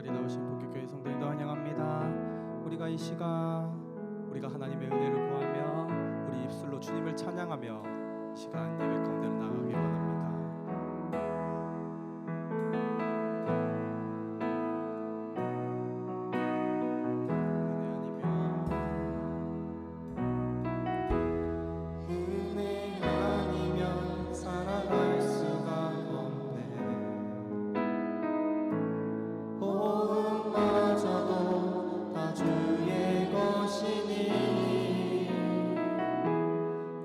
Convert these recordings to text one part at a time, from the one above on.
자리에 나오신 복교교회 성도님도 환영합니다. 우리가 이 시간 우리가 하나님의 은혜를 구하며 우리 입술로 주님을 찬양하며 시간 예배 가운데로 나가기 원합니다.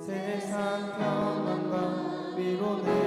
세상 평안과 위로는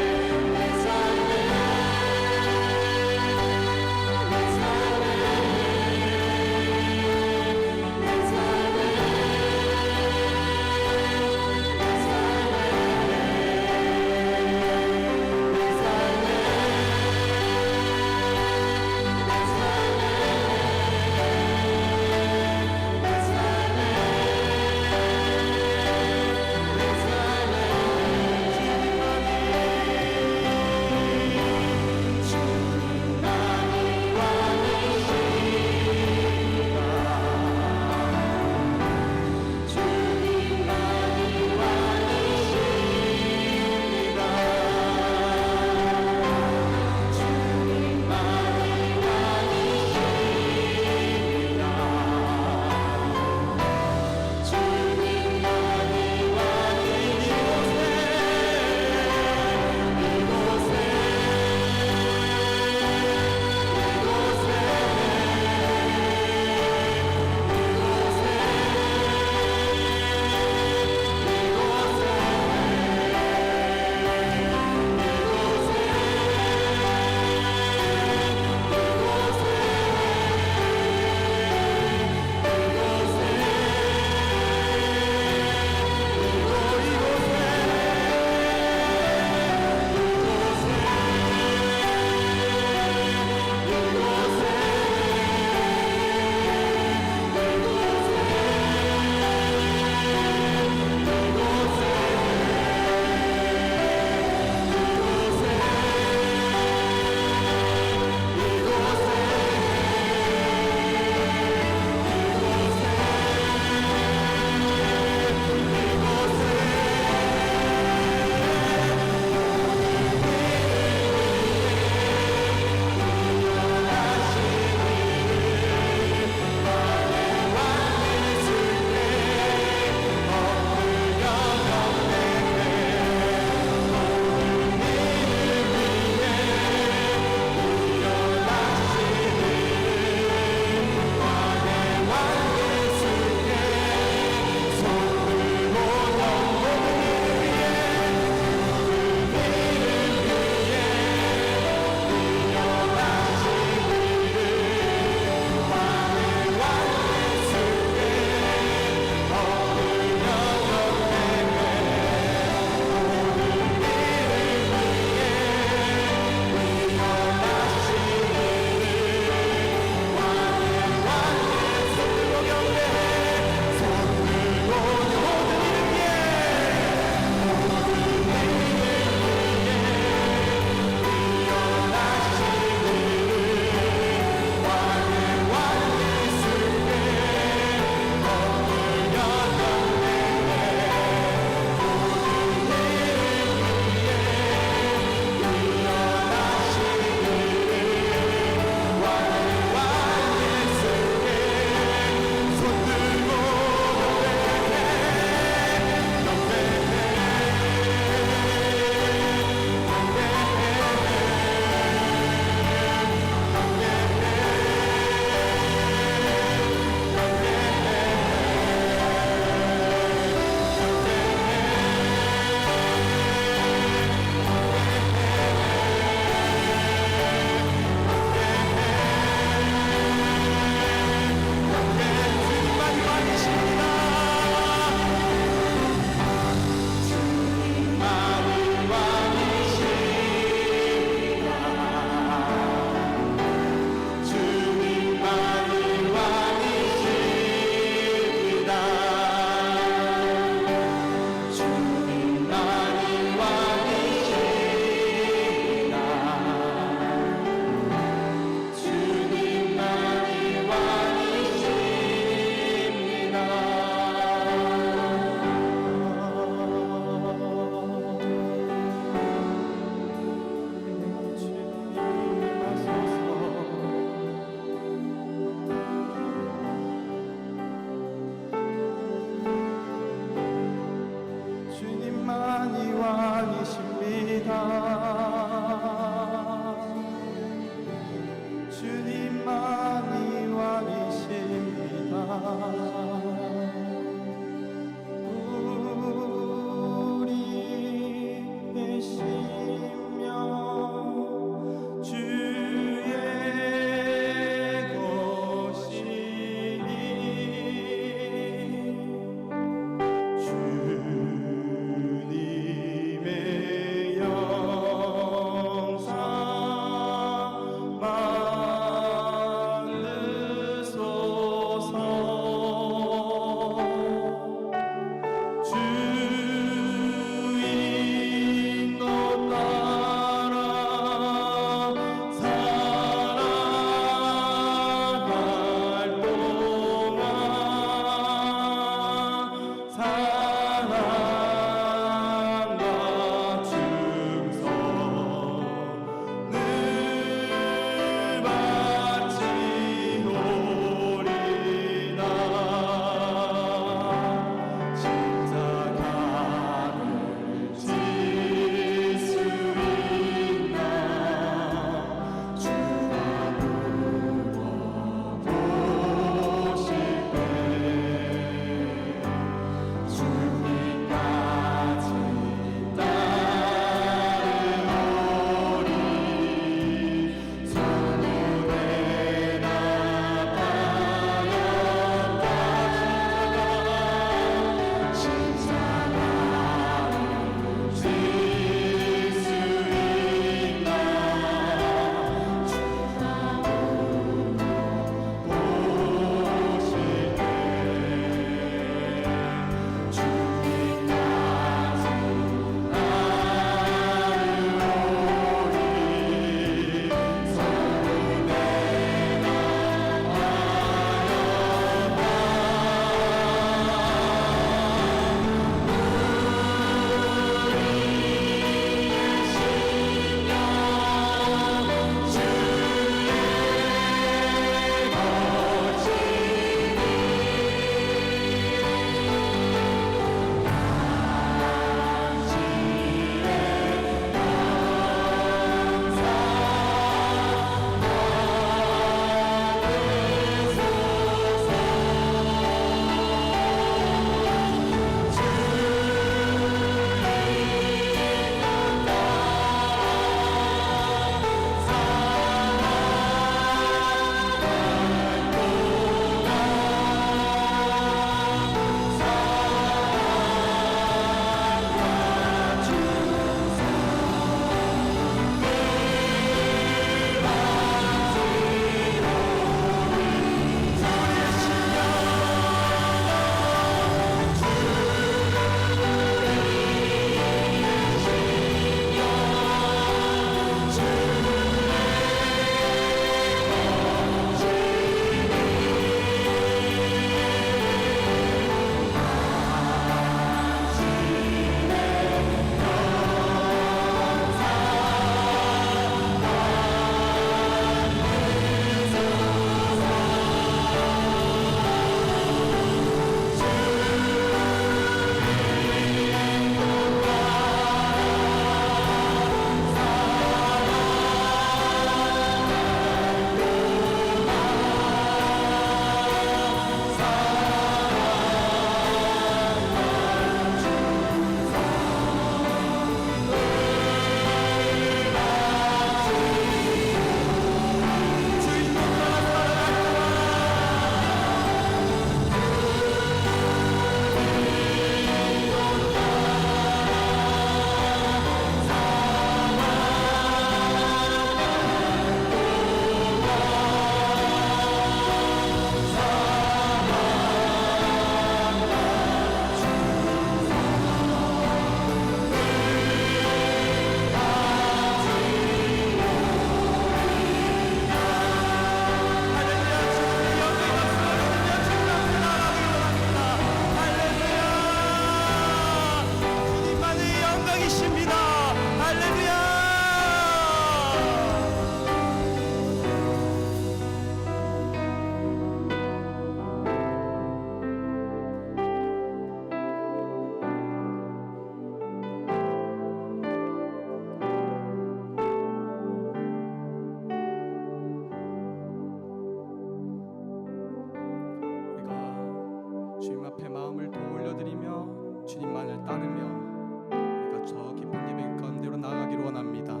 앞에 마음을 더 올려드리며 주님만을 따르며 우리가 저 깊은 예배 가운데로 나아가기를 원합니다.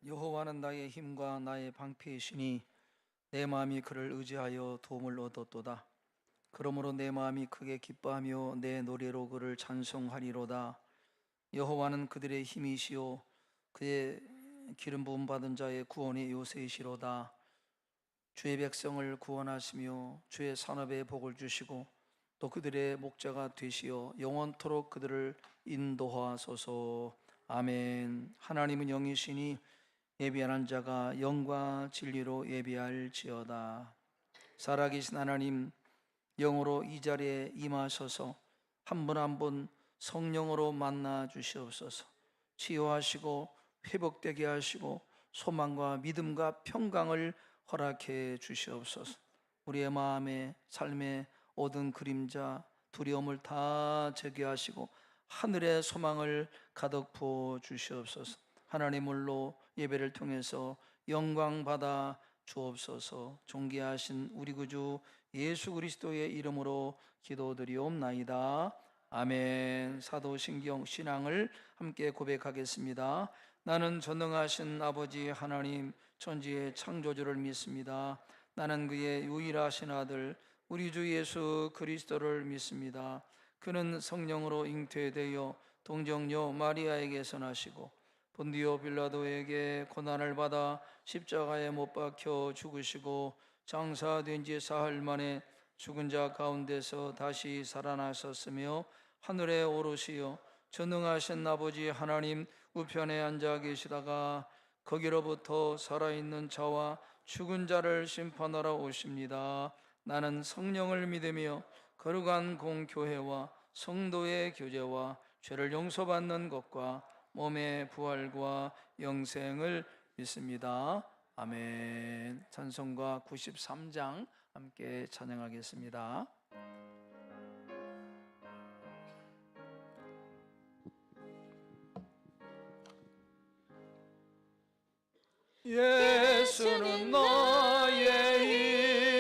여호와는 나의 힘과 나의 방패이시니 내 마음이 그를 의지하여 도움을 얻었도다. 그러므로 내 마음이 크게 기뻐하며 내 노래로 그를 찬송하리로다. 여호와는 그들의 힘이시요 그의 기름 부음 받은 자의 구원의 요새이시로다. 주의 백성을 구원하시며 주의 산업에 복을 주시고 또 그들의 목자가 되시어 영원토록 그들을 인도하소서. 아멘. 하나님은 영이시니 예비하는 자가 영과 진리로 예비할지어다. 살아계신 하나님, 영으로 이 자리에 임하셔서 한 분 한 분 성령으로 만나 주시옵소서. 치유하시고 회복되게 하시고 소망과 믿음과 평강을 허락해 주시옵소서. 우리의 마음에 삶의 모든 그림자 두려움을 다 제거하시고 하늘의 소망을 가득 부어 주시옵소서. 하나님을로 예배를 통해서 영광 받아 주옵소서. 존귀하신 우리 구주 예수 그리스도의 이름으로 기도드리옵나이다. 아멘. 사도신경 신앙을 함께 고백하겠습니다. 나는 전능하신 아버지 하나님 천지의 창조주를 믿습니다. 나는 그의 유일하신 아들 우리 주 예수 그리스도를 믿습니다. 그는 성령으로 잉태되어 동정녀 마리아에게서 나시고 본디오 빌라도에게 고난을 받아 십자가에 못 박혀 죽으시고 장사된 지 사흘 만에 죽은 자 가운데서 다시 살아나셨으며 하늘에 오르시어 전능하신 아버지 하나님 우편에 앉아 계시다가 거기로부터 살아있는 자와 죽은 자를 심판하러 오십니다. 나는 성령을 믿으며 거룩한 공교회와 성도의 교제와 죄를 용서받는 것과 몸의 부활과 영생을 믿습니다. 아멘. 찬송가 93장 함께 찬양하겠습니다. 예수는 나의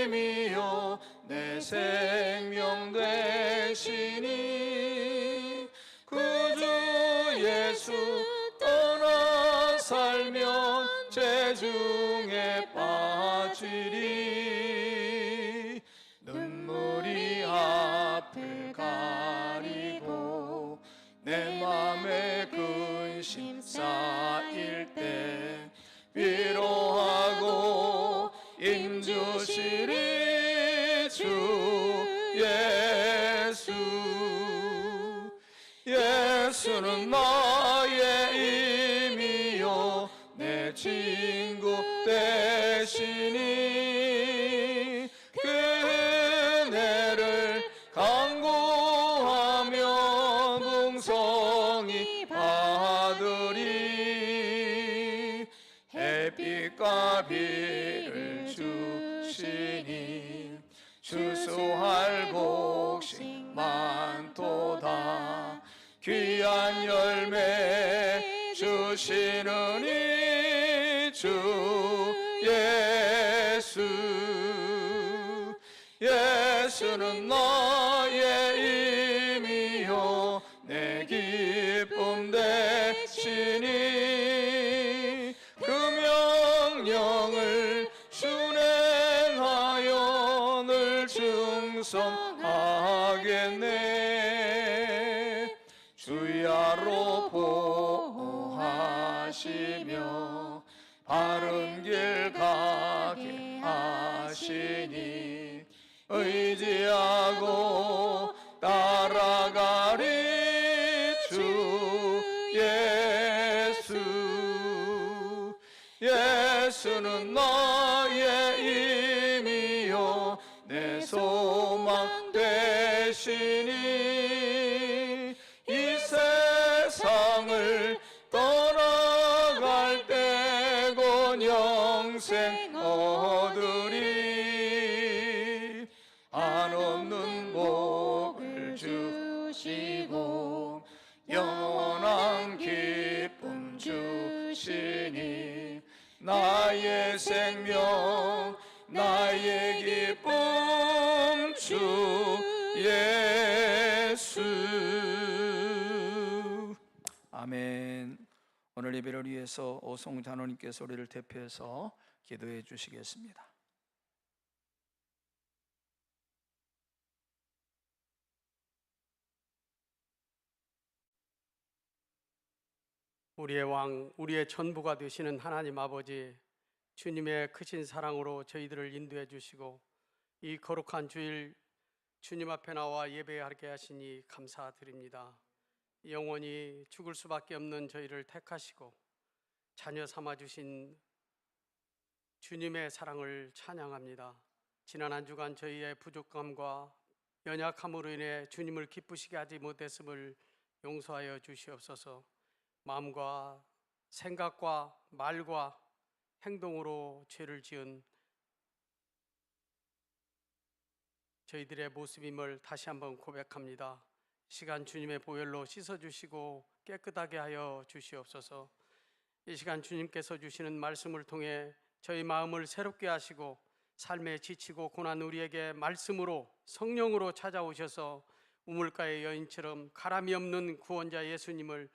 힘이요 내 생명 되시니 구주 예수 떠나 살면 죄중에 빠지리. 눈물이 앞을 가리고 내 맘에 근심 쌓일 때 위로하고 힘주시리 주 예수. 예수는 나의 힘이요 내 친구 되시니 그 은혜를 간구하며 풍성히 받으리. 햇빛과 비를 주시니 추수할 곡식 많도다. 귀한 열매 주시느니 주 예수. 예수는 나의 힘이요 내 기쁨 되시니 그 명령을 순행하여 늘 충성하겠네. 주야로 보호하시며 바른 길 가게 하시니 의지하고 따라가리 주 예수. 예수는 나의 힘이요 내 소망 되시니 이 세상을 떠나 영생 얻으리. 한없는 복을 주시고 영원한 기쁨 주시니 나의 생명 나의 기쁨 주 예수. 아멘. 오늘 예배를 위해서 오송 장로님께서 우리를 대표해서 기도해 주시겠습니다. 우리의 왕, 우리의 전부가 되시는 하나님 아버지, 주님의 크신 사랑으로 저희들을 인도해 주시고 이 거룩한 주일 주님 앞에 나와 예배하게 하시니 감사드립니다. 영원히 죽을 수밖에 없는 저희를 택하시고 자녀 삼아 주신 주님의 사랑을 찬양합니다. 지난 한 주간 저희의 부족함과 연약함으로 인해 주님을 기쁘시게 하지 못했음을 용서하여 주시옵소서. 마음과 생각과 말과 행동으로 죄를 지은 저희들의 모습임을 다시 한번 고백합니다. 시간 주님의 보혈로 씻어주시고 깨끗하게 하여 주시옵소서. 이 시간 주님께서 주시는 말씀을 통해 저희 마음을 새롭게 하시고 삶에 지치고 고난 우리에게 말씀으로 성령으로 찾아오셔서 우물가의 여인처럼 가람이 없는 구원자 예수님을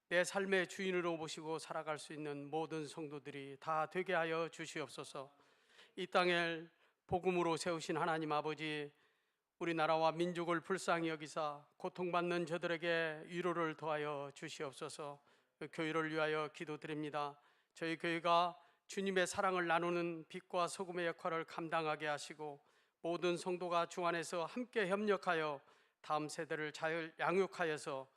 내 삶의 주인으로 모시고 살아갈 수 있는 모든 성도들이 다 되게 하여 주시옵소서. 이 땅을 복음으로 세우신 하나님 아버지, 우리나라와 민족을 불쌍히 여기사 고통받는 저들에게 위로를 더하여 주시옵소서. 그 교회를 위하여 기도드립니다. 저희 교회가 주님의 사랑을 나누는 빛과 소금의 역할을 감당하게 하시고 모든 성도가 주 안에서 함께 협력하여 다음 세대를 잘 양육하여서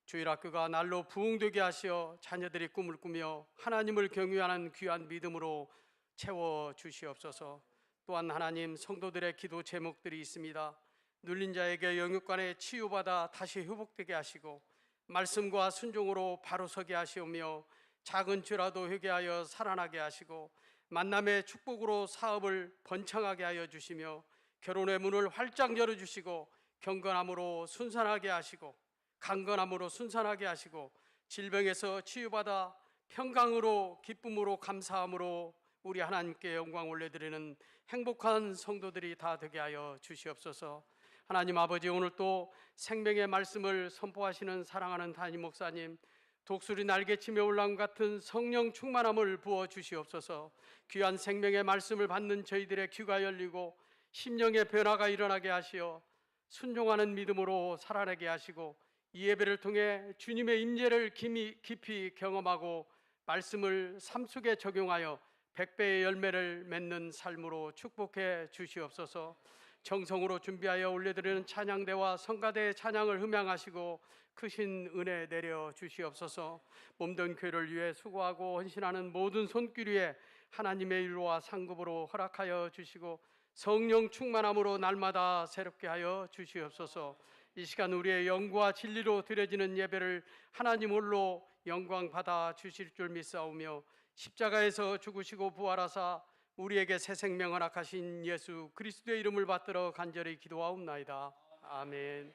주일학교가 날로 부흥되게 하시어 자녀들이 꿈을 꾸며 하나님을 경유하는 귀한 믿음으로 채워 주시옵소서. 또한 하나님, 성도들의 기도 제목들이 있습니다. 눌린 자에게 영육간에 치유받아 다시 회복되게 하시고 말씀과 순종으로 바로 서게 하시오며 작은 죄라도 회개하여 살아나게 하시고 만남의 축복으로 사업을 번창하게 하여 주시며 결혼의 문을 활짝 열어주시고 경건함으로 순산하게 하시고 강건함으로 순산하게 하시고 질병에서 치유받아 평강으로 기쁨으로 감사함으로 우리 하나님께 영광 올려드리는 행복한 성도들이 다 되게 하여 주시옵소서. 하나님 아버지, 오늘 또 생명의 말씀을 선포하시는 사랑하는 담임 목사님, 독수리 날개치며 올라온 같은 성령 충만함을 부어 주시옵소서. 귀한 생명의 말씀을 받는 저희들의 귀가 열리고 심령의 변화가 일어나게 하시어 순종하는 믿음으로 살아내게 하시고 이 예배를 통해 주님의 임재를 깊이 경험하고 말씀을 삶 속에 적용하여 100배의 열매를 맺는 삶으로 축복해 주시옵소서. 정성으로 준비하여 올려드리는 찬양대와 성가대의 찬양을 흠양하시고 크신 은혜 내려 주시옵소서. 몸된 교회를 위해 수고하고 헌신하는 모든 손길 위에 하나님의 일로와 상급으로 허락하여 주시고 성령 충만함으로 날마다 새롭게 하여 주시옵소서. 이 시간 우리의 영과 진리로 드려지는 예배를 하나님 홀로 영광 받아 주실 줄 믿사오며 십자가에서 죽으시고 부활하사 우리에게 새 생명을 허락하신 예수 그리스도의 이름을 받들어 간절히 기도하옵나이다. 아멘.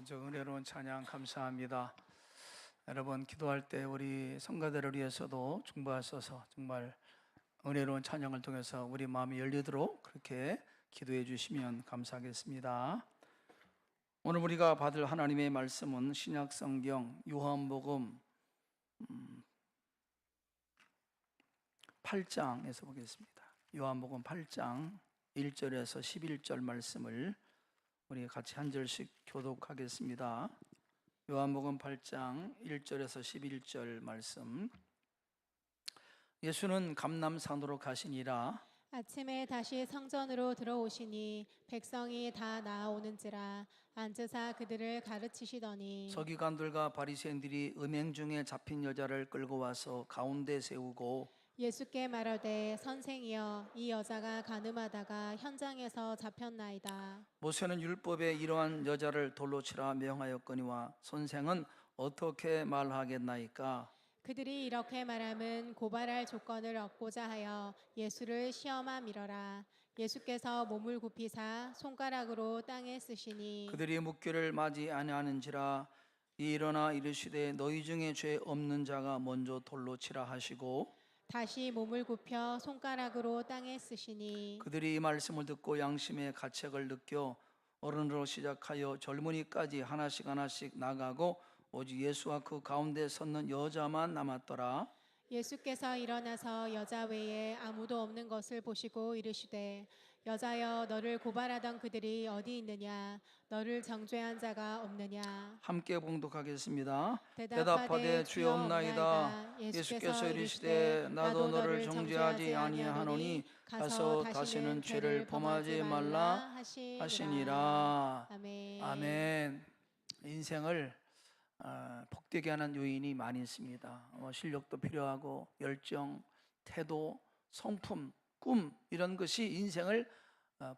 아주 은혜로운 찬양 감사합니다. 여러분 기도할 때 우리 성가대를 위해서도 중보하셔서 정말 은혜로운 찬양을 통해서 우리 마음이 열리도록 그렇게 기도해 주시면 감사하겠습니다. 오늘 우리가 받을 하나님의 말씀은 신약성경 요한복음 8장에서 보겠습니다. 요한복음 8장 1절에서 11절 말씀을 우리 같이 한 절씩 교독하겠습니다. 요한복음 8장 1절에서 11절 말씀. 예수는 감람산으로 가시니라. 아침에 다시 성전으로 들어오시니 백성이 다 나아오는지라 앉으사 그들을 가르치시더니 서기관들과 바리새인들이 음행 중에 잡힌 여자를 끌고 와서 가운데 세우고 예수께 말하되 선생이여 이 여자가 간음하다가 현장에서 잡혔나이다. 모세는 율법에 이러한 여자를 돌로 치라 명하였거니와 선생은 어떻게 말하겠나이까? 그들이 이렇게 말함은 고발할 조건을 얻고자 하여 예수를 시험함이러라. 예수께서 몸을 굽히사 손가락으로 땅에 쓰시니 그들이 묻기를 맞이 아니하는지라. 일어나 이르시되 너희 중에 죄 없는 자가 먼저 돌로 치라 하시고 다시 몸을 굽혀 손가락으로 땅에 쓰시니 그들이 이 말씀을 듣고 양심의 가책을 느껴 어른으로 시작하여 젊은이까지 하나씩 하나씩 나가고 오직 예수와 그 가운데 섰는 여자만 남았더라. 예수께서 일어나서 여자 외에 아무도 없는 것을 보시고 이르시되 여자여 너를 고발하던 그들이 어디 있느냐 너를 정죄한 자가 없느냐. 함께 봉독하겠습니다. 대답하되 주여 없나이다. 예수께서 이르시되 나도 너를 정죄하지 아니하노니 가서 다시는 죄를 범하지 말라 하시니라. 아멘. 아멘. 인생을 복되게 하는 요인이 많이 있습니다. 실력도 필요하고 열정, 태도, 성품, 꿈 이런 것이 인생을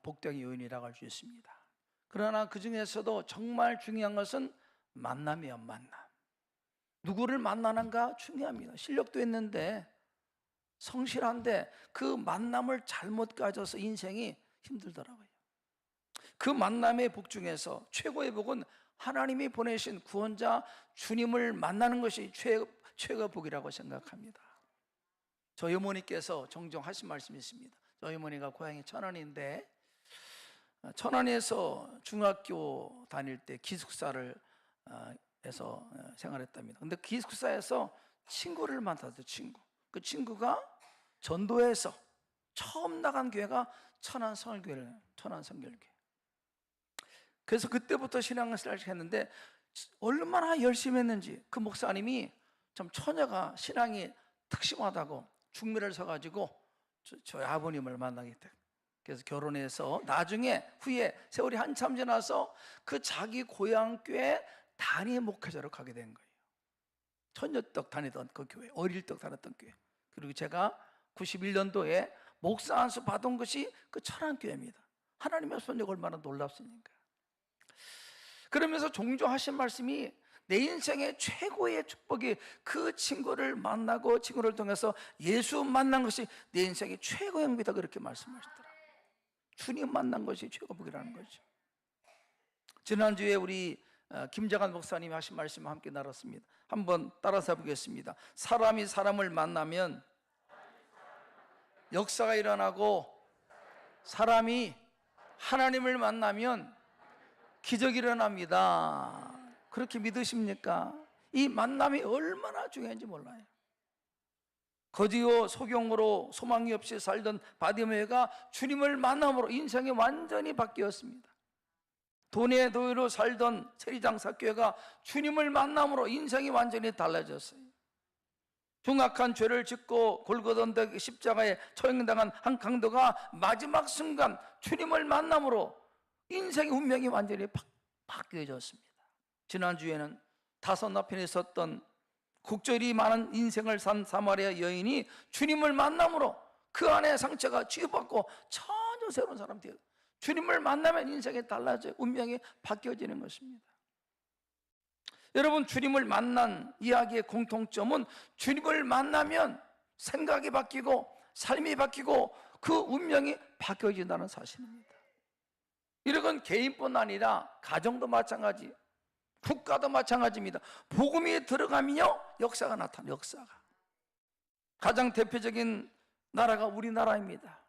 복되게 요인이라고 할 수 있습니다. 그러나 그 중에서도 정말 중요한 것은 만남이에요. 만남. 누구를 만나는가 중요합니다. 실력도 있는데 성실한데 그 만남을 잘못 가져서 인생이 힘들더라고요. 그 만남의 복 중에서 최고의 복은 하나님이 보내신 구원자 주님을 만나는 것이 최고 복이라고 생각합니다. 저희 어머니께서 종종 하신 말씀이 있습니다. 저희 어머니가 고향이 천안인데 천안에서 중학교 다닐 때 기숙사를 해서 생활했답니다. 근데 기숙사에서 친구를 만났어요. 그 친구가 전도에서 처음 나간 교회가 천안성결교회예요. 천안성결교회. 그래서 그때부터 신앙을 시작했는데 얼마나 열심히 했는지 그 목사님이 참 처녀가 신앙이 특심하다고 중매를 서가지고 저희 아버님을 만나게 됐어요. 그래서 결혼해서 나중에 후에 세월이 한참 지나서 그 자기 고향 교회 단임 목회자로 가게 된 거예요. 처녀떡 다니던 그 교회, 어릴 적 다녔던 교회. 그리고 제가 91년도에 목사 안수 받은 것이 그 천안교회입니다. 하나님의 손이 얼마나 놀랍습니까? 그러면서 종종 하신 말씀이 내 인생의 최고의 축복이 그 친구를 만나고 친구를 통해서 예수 만난 것이 내 인생의 최고의 행복이다 그렇게 말씀하시더라고요. 주님 만난 것이 최고복이라는 거죠. 지난주에 우리 김재관 목사님이 하신 말씀 함께 나눴습니다. 한번 따라서 보겠습니다. 사람이 사람을 만나면 역사가 일어나고 사람이 하나님을 만나면 기적이 일어납니다. 그렇게 믿으십니까? 이 만남이 얼마나 중요한지 몰라요. 거지요 소경으로 소망이 없이 살던 바디메가 주님을 만남으로 인생이 완전히 바뀌었습니다. 돈의 도유로 살던 세리장사교회가 주님을 만남으로 인생이 완전히 달라졌어요. 흉악한 죄를 짓고 골고던 십자가에 처형당한 한 강도가 마지막 순간 주님을 만남으로 인생의 운명이 완전히 바뀌어졌습니다. 지난주에는 다섯 나편에 있었던 국절이 많은 인생을 산 사마리아 여인이 주님을 만남으로 그 안에 상처가 치유받고 전혀 새로운 사람이 되어요. 주님을 만나면 인생이 달라져요. 운명이 바뀌어지는 것입니다. 여러분, 주님을 만난 이야기의 공통점은 주님을 만나면 생각이 바뀌고 삶이 바뀌고 그 운명이 바뀌어진다는 사실입니다. 이런 건 개인뿐 아니라 가정도 마찬가지. 국가도 마찬가지입니다. 복음이 들어가면요 역사가 나타나요. 역사가. 가장 대표적인 나라가 우리나라입니다.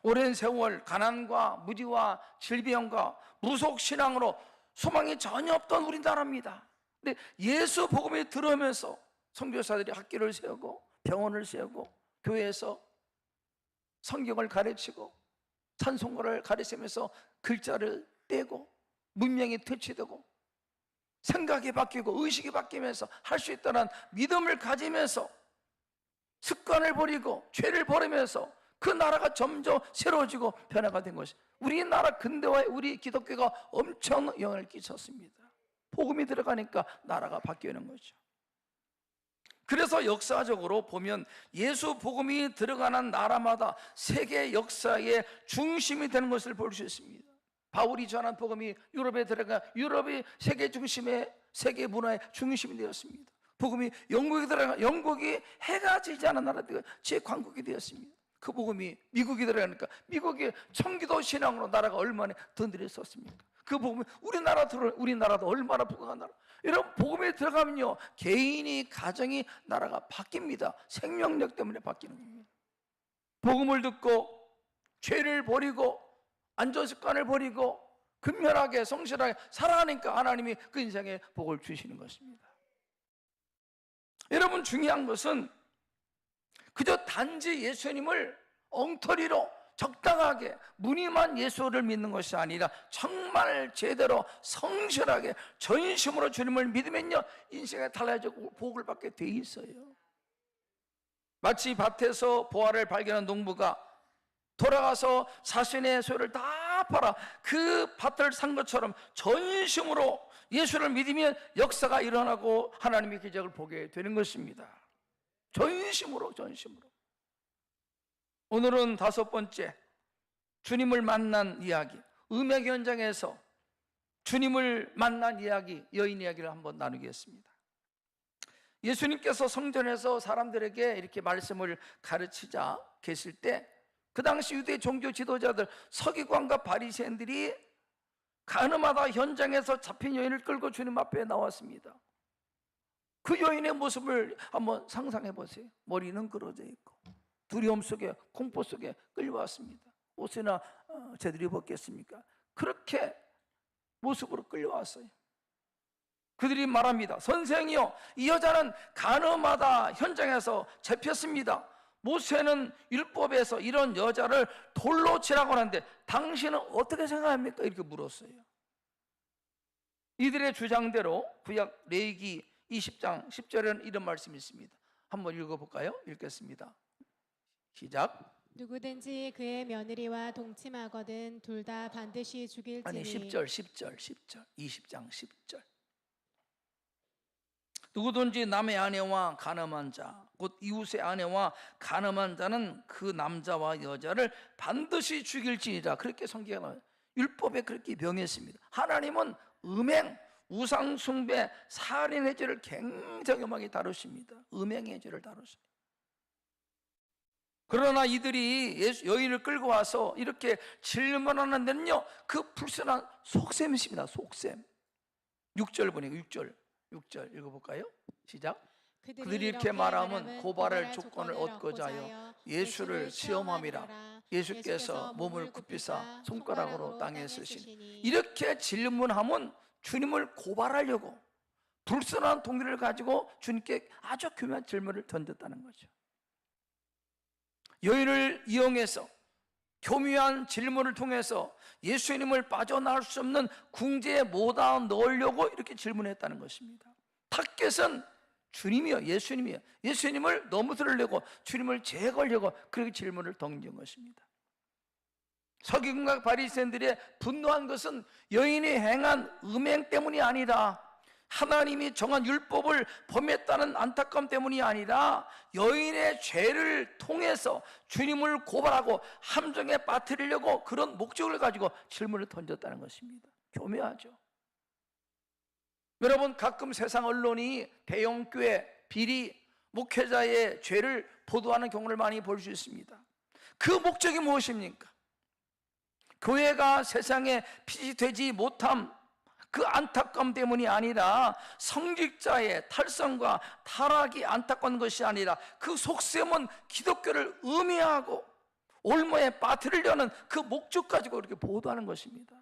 오랜 세월 가난과 무지와 질병과 무속신앙으로 소망이 전혀 없던 우리나라입니다. 근데 예수 복음이 들어오면서 선교사들이 학교를 세우고 병원을 세우고 교회에서 성경을 가르치고 찬송가를 가르치면서 글자를 떼고 문명이 퇴치되고 생각이 바뀌고 의식이 바뀌면서 할 수 있다는 믿음을 가지면서 습관을 버리고 죄를 버리면서 그 나라가 점점 새로워지고 변화가 된 것이 우리나라 근대화에 우리 기독교가 엄청 영향을 끼쳤습니다. 복음이 들어가니까 나라가 바뀌는 거죠. 그래서 역사적으로 보면 예수 복음이 들어가는 나라마다 세계 역사의 중심이 되는 것을 볼 수 있습니다. 바울이 전한 복음이 유럽에 들어가 유럽이 세계 중심의 세계 문화의 중심이 되었습니다. 복음이 영국에 들어가 영국이 해가 지지 않은 나라가 제 광국이 되었습니다. 그 복음이 미국이 들어가니까 미국의 청기도 신앙으로 나라가 얼마나 든든했었습니까? 그 복음이 우리나라도 얼마나 부강한 나라. 여러분 복음에 들어가면요 개인이 가정이 나라가 바뀝니다. 생명력 때문에 바뀌는 겁니다. 복음을 듣고 죄를 버리고 안전습관을 버리고 근면하게 성실하게 살아가니까 하나님이 그 인생에 복을 주시는 것입니다. 여러분 중요한 것은 그저 단지 예수님을 엉터리로 적당하게 무늬만 예수를 믿는 것이 아니라 정말 제대로 성실하게 전심으로 주님을 믿으면요 인생에 달라지고 복을 받게 돼 있어요. 마치 밭에서 보화를 발견한 농부가 돌아가서 자신의 소유를 다 팔아 그 밭을 산 것처럼 전심으로 예수를 믿으면 역사가 일어나고 하나님의 기적을 보게 되는 것입니다. 전심으로. 오늘은 5번째 주님을 만난 이야기, 음악 현장에서 주님을 만난 이야기, 여인 이야기를 한번 나누겠습니다. 예수님께서 성전에서 사람들에게 이렇게 말씀을 가르치자 계실 때 그 당시 유대 종교 지도자들 서기관과 바리새인들이 가늠하다 현장에서 잡힌 여인을 끌고 주님 앞에 나왔습니다. 그 여인의 모습을 한번 상상해 보세요. 머리는 그어져 있고 두려움 속에 공포 속에 끌려왔습니다. 옷이나 제대로 입었겠습니까? 그렇게 모습으로 끌려왔어요. 그들이 말합니다. 선생이요, 이 여자는 가늠하다 현장에서 잡혔습니다. 모세는 율법에서 이런 여자를 돌로 치라고 하는데 당신은 어떻게 생각합니까? 이렇게 물었어요. 이들의 주장대로 구약 레위기 20장 10절에는 이런 말씀이 있습니다. 한번 읽어볼까요? 읽겠습니다. 시작. 누구든지 그의 며느리와 동침하거든 둘 다 반드시 죽일지니. 아니 10절 20장 10절. 누구든지 남의 아내와 간음한 자, 곧 이웃의 아내와 간음한 자는 그 남자와 여자를 반드시 죽일지니라. 그렇게 성경에 나와요. 율법에 그렇게 명했습니다. 하나님은 음행, 우상 숭배, 살인의 죄를 굉장히 엄하게 다루십니다. 음행의 죄를 다루십니다. 그러나 이들이 여인을 끌고 와서 이렇게 질문하는 데는요 그 불순한 속셈이십니다. 속셈. 6절 보니까 6절 읽어볼까요? 시작. 그들이 이렇게 말하면 고발할 조건을 얻고자 하여 예수를 시험함이라. 예수께서 몸을 굽히사 손가락으로 땅에 쓰시니. 이렇게 질문하면 주님을 고발하려고 불순한 동기를 가지고 주님께 아주 교묘한 질문을 던졌다는 거죠. 여인을 이용해서 교묘한 질문을 통해서 예수님을 빠져나올 수 없는 궁지에 모아 넣으려고 이렇게 질문했다는 것입니다. 타겟은 주님이요, 예수님이요. 예수님을 넘어뜨리려고, 주님을 제거하려고 그렇게 질문을 던진 것입니다. 서기관과 바리새인들의 분노한 것은 여인이 행한 음행 때문이 아니라 하나님이 정한 율법을 범했다는 안타까움 때문이 아니라 여인의 죄를 통해서 주님을 고발하고 함정에 빠뜨리려고 그런 목적을 가지고 질문을 던졌다는 것입니다. 교묘하죠. 여러분, 가끔 세상 언론이 대형교회, 비리, 목회자의 죄를 보도하는 경우를 많이 볼 수 있습니다. 그 목적이 무엇입니까? 교회가 세상에 빛이 되지 못함, 그 안타까움 때문이 아니라 성직자의 탈선과 타락이 안타까운 것이 아니라 그 속셈은 기독교를 음해하고 올무에 빠뜨리려는 그 목적 가지고 이렇게 보도하는 것입니다.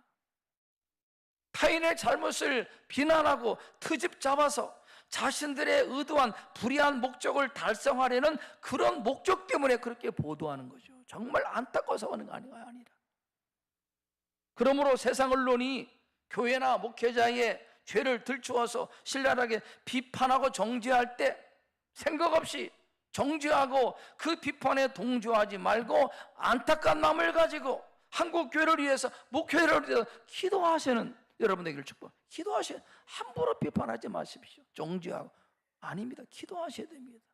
타인의 잘못을 비난하고 트집 잡아서 자신들의 의도한 불의한 목적을 달성하려는 그런 목적 때문에 그렇게 보도하는 거죠. 정말 안타까워서 하는 거 아니라. 그러므로 세상 언론이 교회나 목회자의 죄를 들추어서 신랄하게 비판하고 정죄할 때 생각 없이 정죄하고 그 비판에 동조하지 말고 안타까운 마음을 가지고 한국 교회를 위해서, 목회를 위해서 기도하시는 여러분에게를 축복. 기도하셔야, 함부로 비판하지 마십시오. 정죄하고 아닙니다. 기도하셔야 됩니다.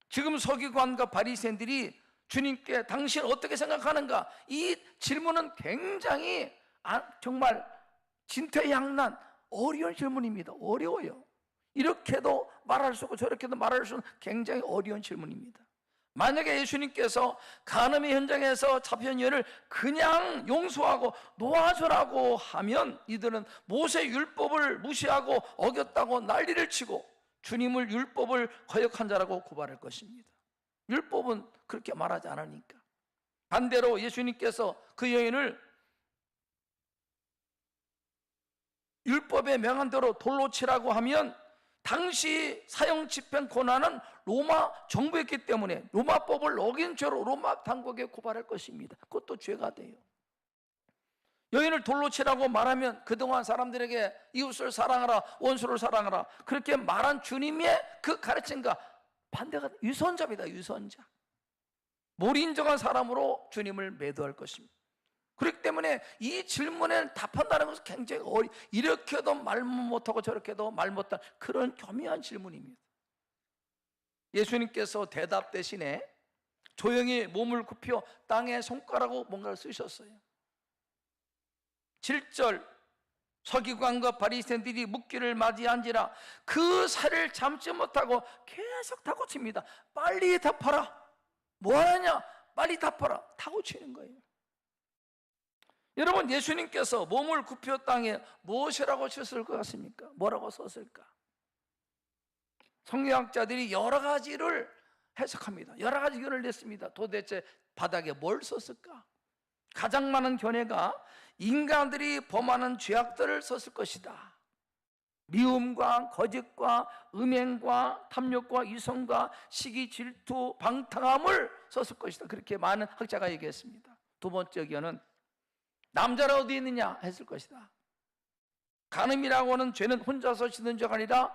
지금 서기관과 바리새인들이 주님께 당신 어떻게 생각하는가? 이 질문은 굉장히 정말 진퇴양난 어려운 질문입니다. 어려워요. 이렇게도 말할 수 있고 저렇게도 말할 수 있는 굉장히 어려운 질문입니다. 만약에 예수님께서 간음의 현장에서 잡힌 여인을 그냥 용서하고 놓아주라고 하면 이들은 모세 율법을 무시하고 어겼다고 난리를 치고 주님을 율법을 거역한 자라고 고발할 것입니다. 율법은 그렇게 말하지 않으니까. 반대로 예수님께서 그 여인을 율법에 명한 대로 돌로 치라고 하면 당시 사형 집행 권한은 로마 정부였기 때문에 로마법을 어긴 죄로 로마 당국에 고발할 것입니다. 그것도 죄가 돼요. 여인을 돌로 치라고 말하면 그동안 사람들에게 이웃을 사랑하라, 원수를 사랑하라 그렇게 말한 주님의 그 가르침과 반대가 유선자입니다. 유선자. 못 인정한 사람으로 주님을 매도할 것입니다. 그렇기 때문에 이 질문에 답한다는 것은 굉장히 이렇게도 말 못하고 저렇게도 말 못한 그런 교묘한 질문입니다. 예수님께서 대답 대신에 조용히 몸을 굽혀 땅에 손가락으로 뭔가를 쓰셨어요. 7절 서기관과 바리새인들이 묻기를 맞이한지라 그 살을 참지 못하고 계속 타고칩니다. 빨리 답하라. 뭐하냐? 빨리 답하라. 타고치는 거예요. 여러분, 예수님께서 몸을 굽혀 땅에 무엇이라고 쳤을 것 같습니까? 뭐라고 썼을까? 성경학자들이 여러 가지를 해석합니다. 여러 가지 견해를 냈습니다. 도대체 바닥에 뭘 썼을까? 가장 많은 견해가 인간들이 범하는 죄악들을 썼을 것이다. 미움과 거짓과 음행과 탐욕과 이성과 시기, 질투, 방탕함을 썼을 것이다. 그렇게 많은 학자가 얘기했습니다. 두 번째 의견은 남자는 어디 있느냐 했을 것이다. 간음이라고 하는 죄는 혼자서 짓는 죄가 아니라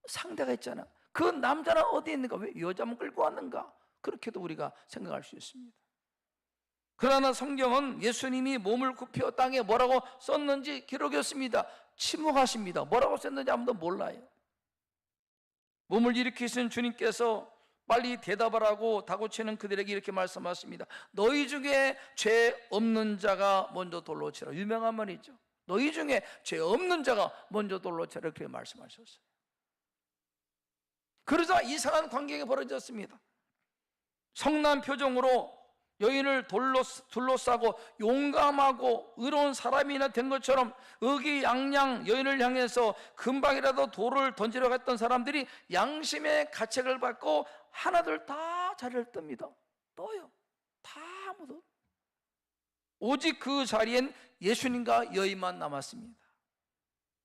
상대가 있잖아. 그 남자는 어디 있는가? 왜 여자만 끌고 왔는가? 그렇게도 우리가 생각할 수 있습니다. 그러나 성경은 예수님이 몸을 굽혀 땅에 뭐라고 썼는지 기록이 없습니다. 침묵하십니다. 뭐라고 썼는지 아무도 몰라요. 몸을 일으키신 주님께서 빨리 대답을 하고 다고치는 그들에게 이렇게 말씀하십니다. 너희 중에 죄 없는 자가 먼저 돌로 치라. 유명한 말이죠. 너희 중에 죄 없는 자가 먼저 돌로 치라. 이렇게 말씀하셨어요. 그러자 이상한 광경이 벌어졌습니다. 성난 표정으로 여인을 둘러싸고 용감하고 의로운 사람이나 된 것처럼 의기양양 여인을 향해서 금방이라도 돌을 던지려고 했던 사람들이 양심의 가책을 받고 하나둘 다 자리를 뜹니다. 떠요. 다 아무도. 오직 그 자리엔 예수님과 여인만 남았습니다.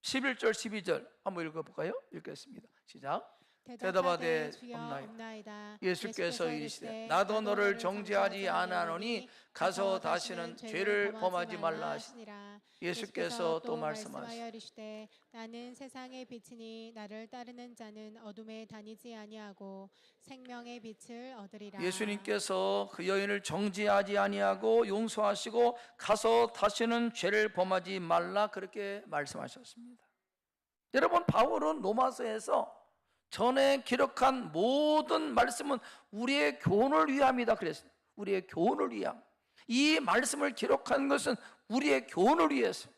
11절 12절 한번 읽어볼까요? 읽겠습니다. 시작. 대답하되 없나이다. 예수께서 이르시되 나도 너를 정죄하지 아니하노니 가서 다시는 죄를 범하지 말라 하시니라. 예수께서 또 말씀하시되 이르시되 나는 세상의 빛이니 나를 따르는 자는 어둠에 다니지 아니하고 생명의 빛을 얻으리라. 예수님께서 그 여인을 정죄하지 아니하고 용서하시고 가서 다시는 죄를 범하지 말라 그렇게 말씀하셨습니다. 여러분, 바울은 로마서에서 전에 기록한 모든 말씀은 우리의 교훈을 위함이다 그랬어요. 우리의 교훈을 위함. 이 말씀을 기록한 것은 우리의 교훈을 위해서.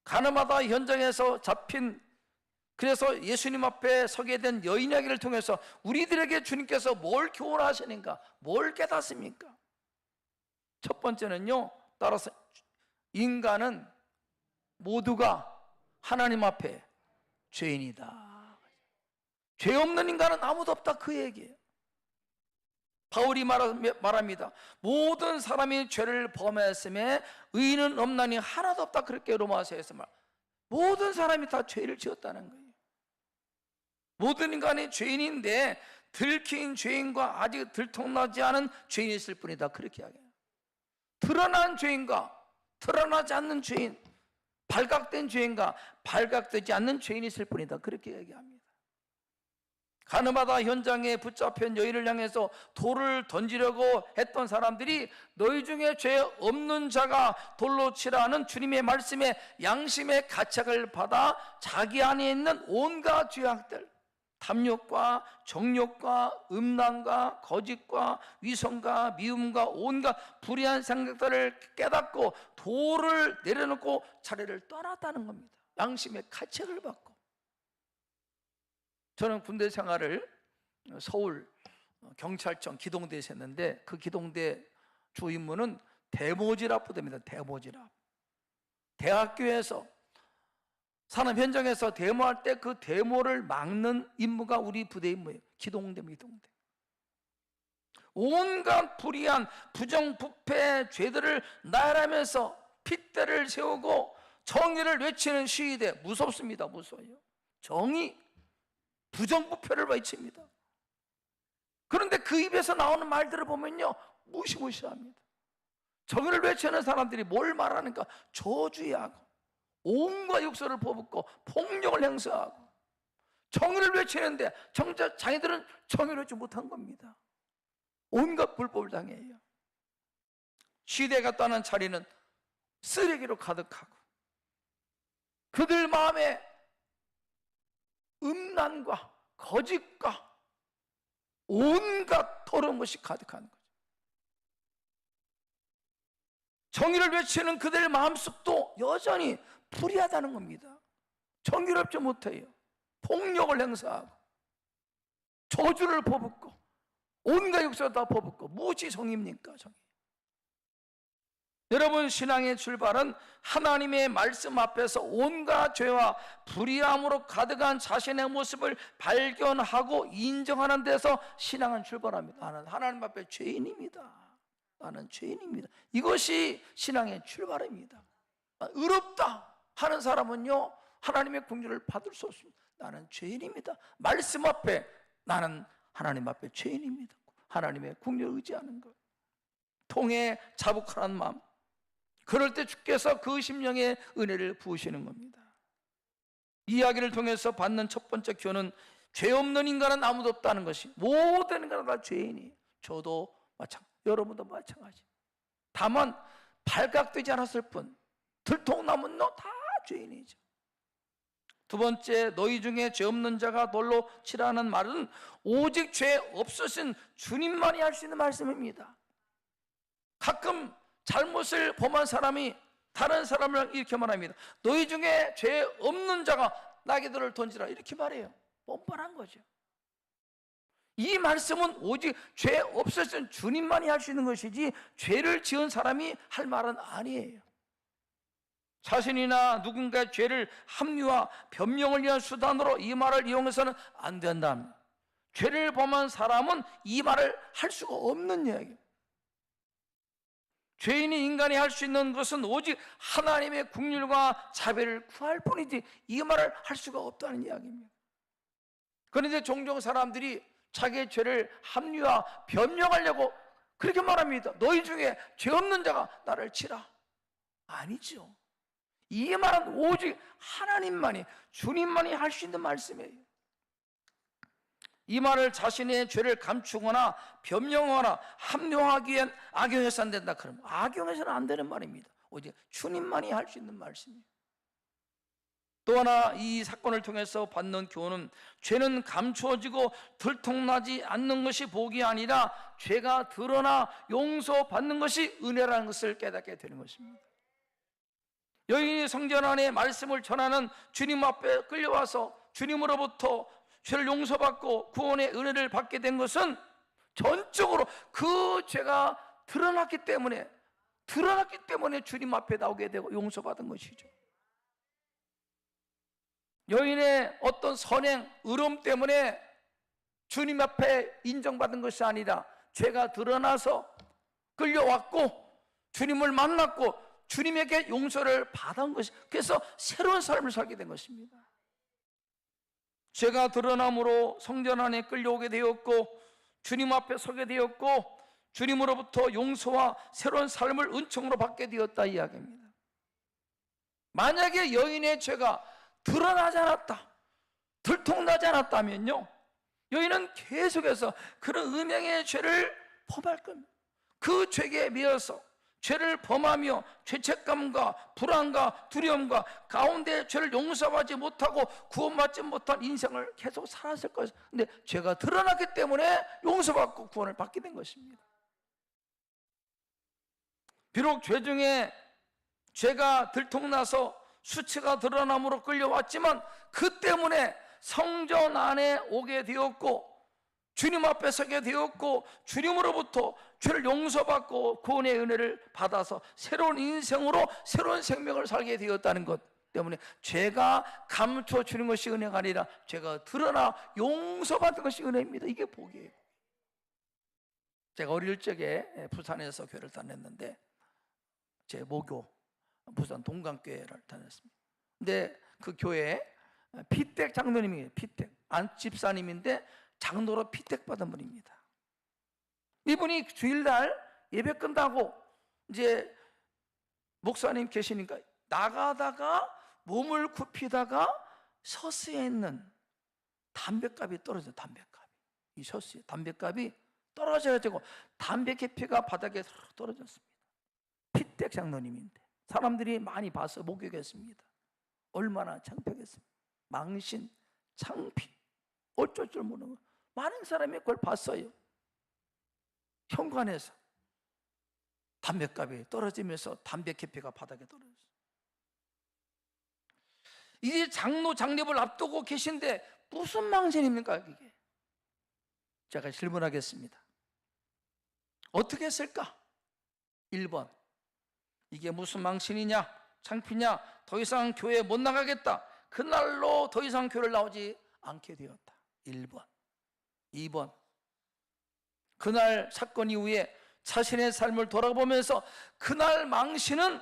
가늠하다 현장에서 잡힌, 그래서 예수님 앞에 서게 된 여인 이야기를 통해서 우리들에게 주님께서 뭘 교훈하시는가, 뭘 깨닫습니까? 첫 번째는요, 따라서 인간은 모두가 하나님 앞에 죄인이다. 죄 없는 인간은 아무도 없다, 그 얘기예요. 바울이 말합니다. 모든 사람이 죄를 범했음에 의인은 없나니 하나도 없다, 그렇게 로마서에서 말. 모든 사람이 다 죄를 지었다는 거예요. 모든 인간이 죄인인데 들킨 죄인과 아직 들통나지 않은 죄인이 있을 뿐이다, 그렇게 이야기해요. 드러난 죄인과 드러나지 않는 죄인, 발각된 죄인과 발각되지 않는 죄인이 있을 뿐이다, 그렇게 얘기합니다. 가늠하다 현장에 붙잡힌 여인을 향해서 돌을 던지려고 했던 사람들이 너희 중에 죄 없는 자가 돌로 치라는 주님의 말씀에 양심의 가책을 받아 자기 안에 있는 온갖 죄악들, 탐욕과 정욕과 음란과 거짓과 위선과 미움과 온갖 불의한 생각들을 깨닫고 돌을 내려놓고 자리를 떠났다는 겁니다. 양심의 가책을 받고. 저는 군대 생활을 서울 경찰청 기동대에서 했는데 그 기동대 주 임무는 대모지랍 부대입니다. 대모지랍. 대학교에서 산업 현장에서 데모할 때 그 데모를 막는 임무가 우리 부대 임무예요. 기동대입니다. 기동대. 온갖 불의한 부정부패 죄들을 나열하면서 핏대를 세우고 정의를 외치는 시위대. 무섭습니다. 무서워요. 정의, 부정부패를 외칩니다. 그런데 그 입에서 나오는 말들을 보면요, 무시무시합니다. 정의를 외치는 사람들이 뭘 말하는가? 저주의하고 온갖 욕설을 퍼붓고 폭력을 행사하고 정의를 외치는데 정작 자기들은 정의를 외치 못한 겁니다. 온갖 불법을 당해요. 시대가 떠난 자리는 쓰레기로 가득하고 그들 마음에 음란과 거짓과 온갖 더러운 것이 가득한 거죠. 정의를 외치는 그들의 마음속도 여전히 불의하다는 겁니다. 정의롭지 못해요. 폭력을 행사하고 저주를 퍼붓고 온갖 욕설을 다 퍼붓고 무엇이 정의입니까? 정의. 여러분, 신앙의 출발은 하나님의 말씀 앞에서 온갖 죄와 불의함으로 가득한 자신의 모습을 발견하고 인정하는 데서 신앙은 출발합니다. 나는 하나님 앞에 죄인입니다. 나는 죄인입니다. 이것이 신앙의 출발입니다. 의롭다 하는 사람은요, 하나님의 긍휼을 받을 수 없습니다. 나는 죄인입니다. 말씀 앞에 나는 하나님 앞에 죄인입니다. 하나님의 긍휼을 의지하는 것. 통에 자복하는 마음. 그럴 때 주께서 그 심령에 은혜를 부으시는 겁니다. 이 이야기를 통해서 받는 첫 번째 교훈은 죄 없는 인간은 아무도 없다는 것이. 모든 인간은 다 죄인이. 저도 마찬가지, 여러분도 마찬가지. 다만 발각되지 않았을 뿐, 들통나면 너 다 죄인이죠. 두 번째, 너희 중에 죄 없는 자가 돌로 치라는 말은 오직 죄 없으신 주님만이 할 수 있는 말씀입니다. 가끔 잘못을 범한 사람이 다른 사람을 이렇게 말합니다. 너희 중에 죄 없는 자가 나귀들을 던지라, 이렇게 말해요. 뻔뻔한 거죠. 이 말씀은 오직 죄 없으신 주님만이 할 수 있는 것이지 죄를 지은 사람이 할 말은 아니에요. 자신이나 누군가의 죄를 합리화, 변명을 위한 수단으로 이 말을 이용해서는 안 된다. 죄를 범한 사람은 이 말을 할 수가 없는 이야기예요. 죄인이 인간이 할 수 있는 것은 오직 하나님의 긍휼과 자비를 구할 뿐이지 이 말을 할 수가 없다는 이야기입니다. 그런데 종종 사람들이 자기의 죄를 합리화, 변명하려고 그렇게 말합니다. 너희 중에 죄 없는 자가 나를 치라. 아니죠. 이 말은 오직 하나님만이, 주님만이 할 수 있는 말씀이에요. 이 말을 자신의 죄를 감추거나 변명하거나 합리화하기 위한 악용해서 안 된다 그러면 악용해서는 안 되는 말입니다. 오직 주님만이 할 수 있는 말씀이에요. 또 하나 이 사건을 통해서 받는 교훈은 죄는 감추어지고 들통나지 않는 것이 복이 아니라 죄가 드러나 용서받는 것이 은혜라는 것을 깨닫게 되는 것입니다. 여인이 성전 안에 말씀을 전하는 주님 앞에 끌려와서 주님으로부터 죄를 용서받고 구원의 은혜를 받게 된 것은 전적으로 그 죄가 드러났기 때문에 주님 앞에 나오게 되고 용서받은 것이죠. 여인의 어떤 선행, 의로움 때문에 주님 앞에 인정받은 것이 아니라 죄가 드러나서 끌려왔고 주님을 만났고 주님에게 용서를 받은 것이, 그래서 새로운 삶을 살게 된 것입니다. 죄가 드러남으로 성전 안에 끌려오게 되었고 주님 앞에 서게 되었고 주님으로부터 용서와 새로운 삶을 은총으로 받게 되었다 이야기입니다. 만약에 여인의 죄가 드러나지 않았다, 들통나지 않았다면요, 여인은 계속해서 그런 음행의 죄를 범할 겁니다. 그 죄에 매여서 죄를 범하며 죄책감과 불안과 두려움과 가운데 죄를 용서하지 못하고 구원받지 못한 인생을 계속 살았을 것이죠. 근데 죄가 드러났기 때문에 용서받고 구원을 받게 된 것입니다. 비록 죄 중에 죄가 들통나서 수치가 드러남으로 끌려왔지만 그 때문에 성전 안에 오게 되었고 주님 앞에 서게 되었고 주님으로부터 죄를 용서받고 구원의 은혜를 받아서 새로운 인생으로 새로운 생명을 살게 되었다는 것 때문에 죄가 감춰주는 것이 은혜가 아니라 죄가 드러나 용서받는 것이 은혜입니다. 이게 복이에요. 제가 어릴 적에 부산에서 교회를 다녔는데 제 모교 부산 동강교회를 다녔습니다. 근데 그 교회에 피택 장로님이에요. 피택 안 집사님인데 장로로 피택 받은 분입니다. 이분이 주일날 예배 끝나고 이제 목사님 계시니까 나가다가 몸을 굽히다가 셔스에 있는 담뱃갑이 떨어져요. 담뱃갑이, 이 셔스에 담뱃갑이 떨어져가지고 담배 계피가 바닥에 떨어졌습니다. 피택 장로님인데 사람들이 많이 봐서 목격했습니다. 얼마나 창피했습니다. 망신, 창피, 어쩔 줄 모르는 거. 많은 사람이 그걸 봤어요. 현관에서 담뱃갑이 떨어지면서 담배 계피가 바닥에 떨어졌어요. 이제 장로 장립을 앞두고 계신데 무슨 망신입니까 이게? 제가 질문하겠습니다. 어떻게 했을까? 1번, 이게 무슨 망신이냐, 창피냐, 더 이상 교회에 못 나가겠다. 그날로 더 이상 교회를 나오지 않게 되었다. 1번. 2번, 그날 사건 이후에 자신의 삶을 돌아보면서 그날 망신은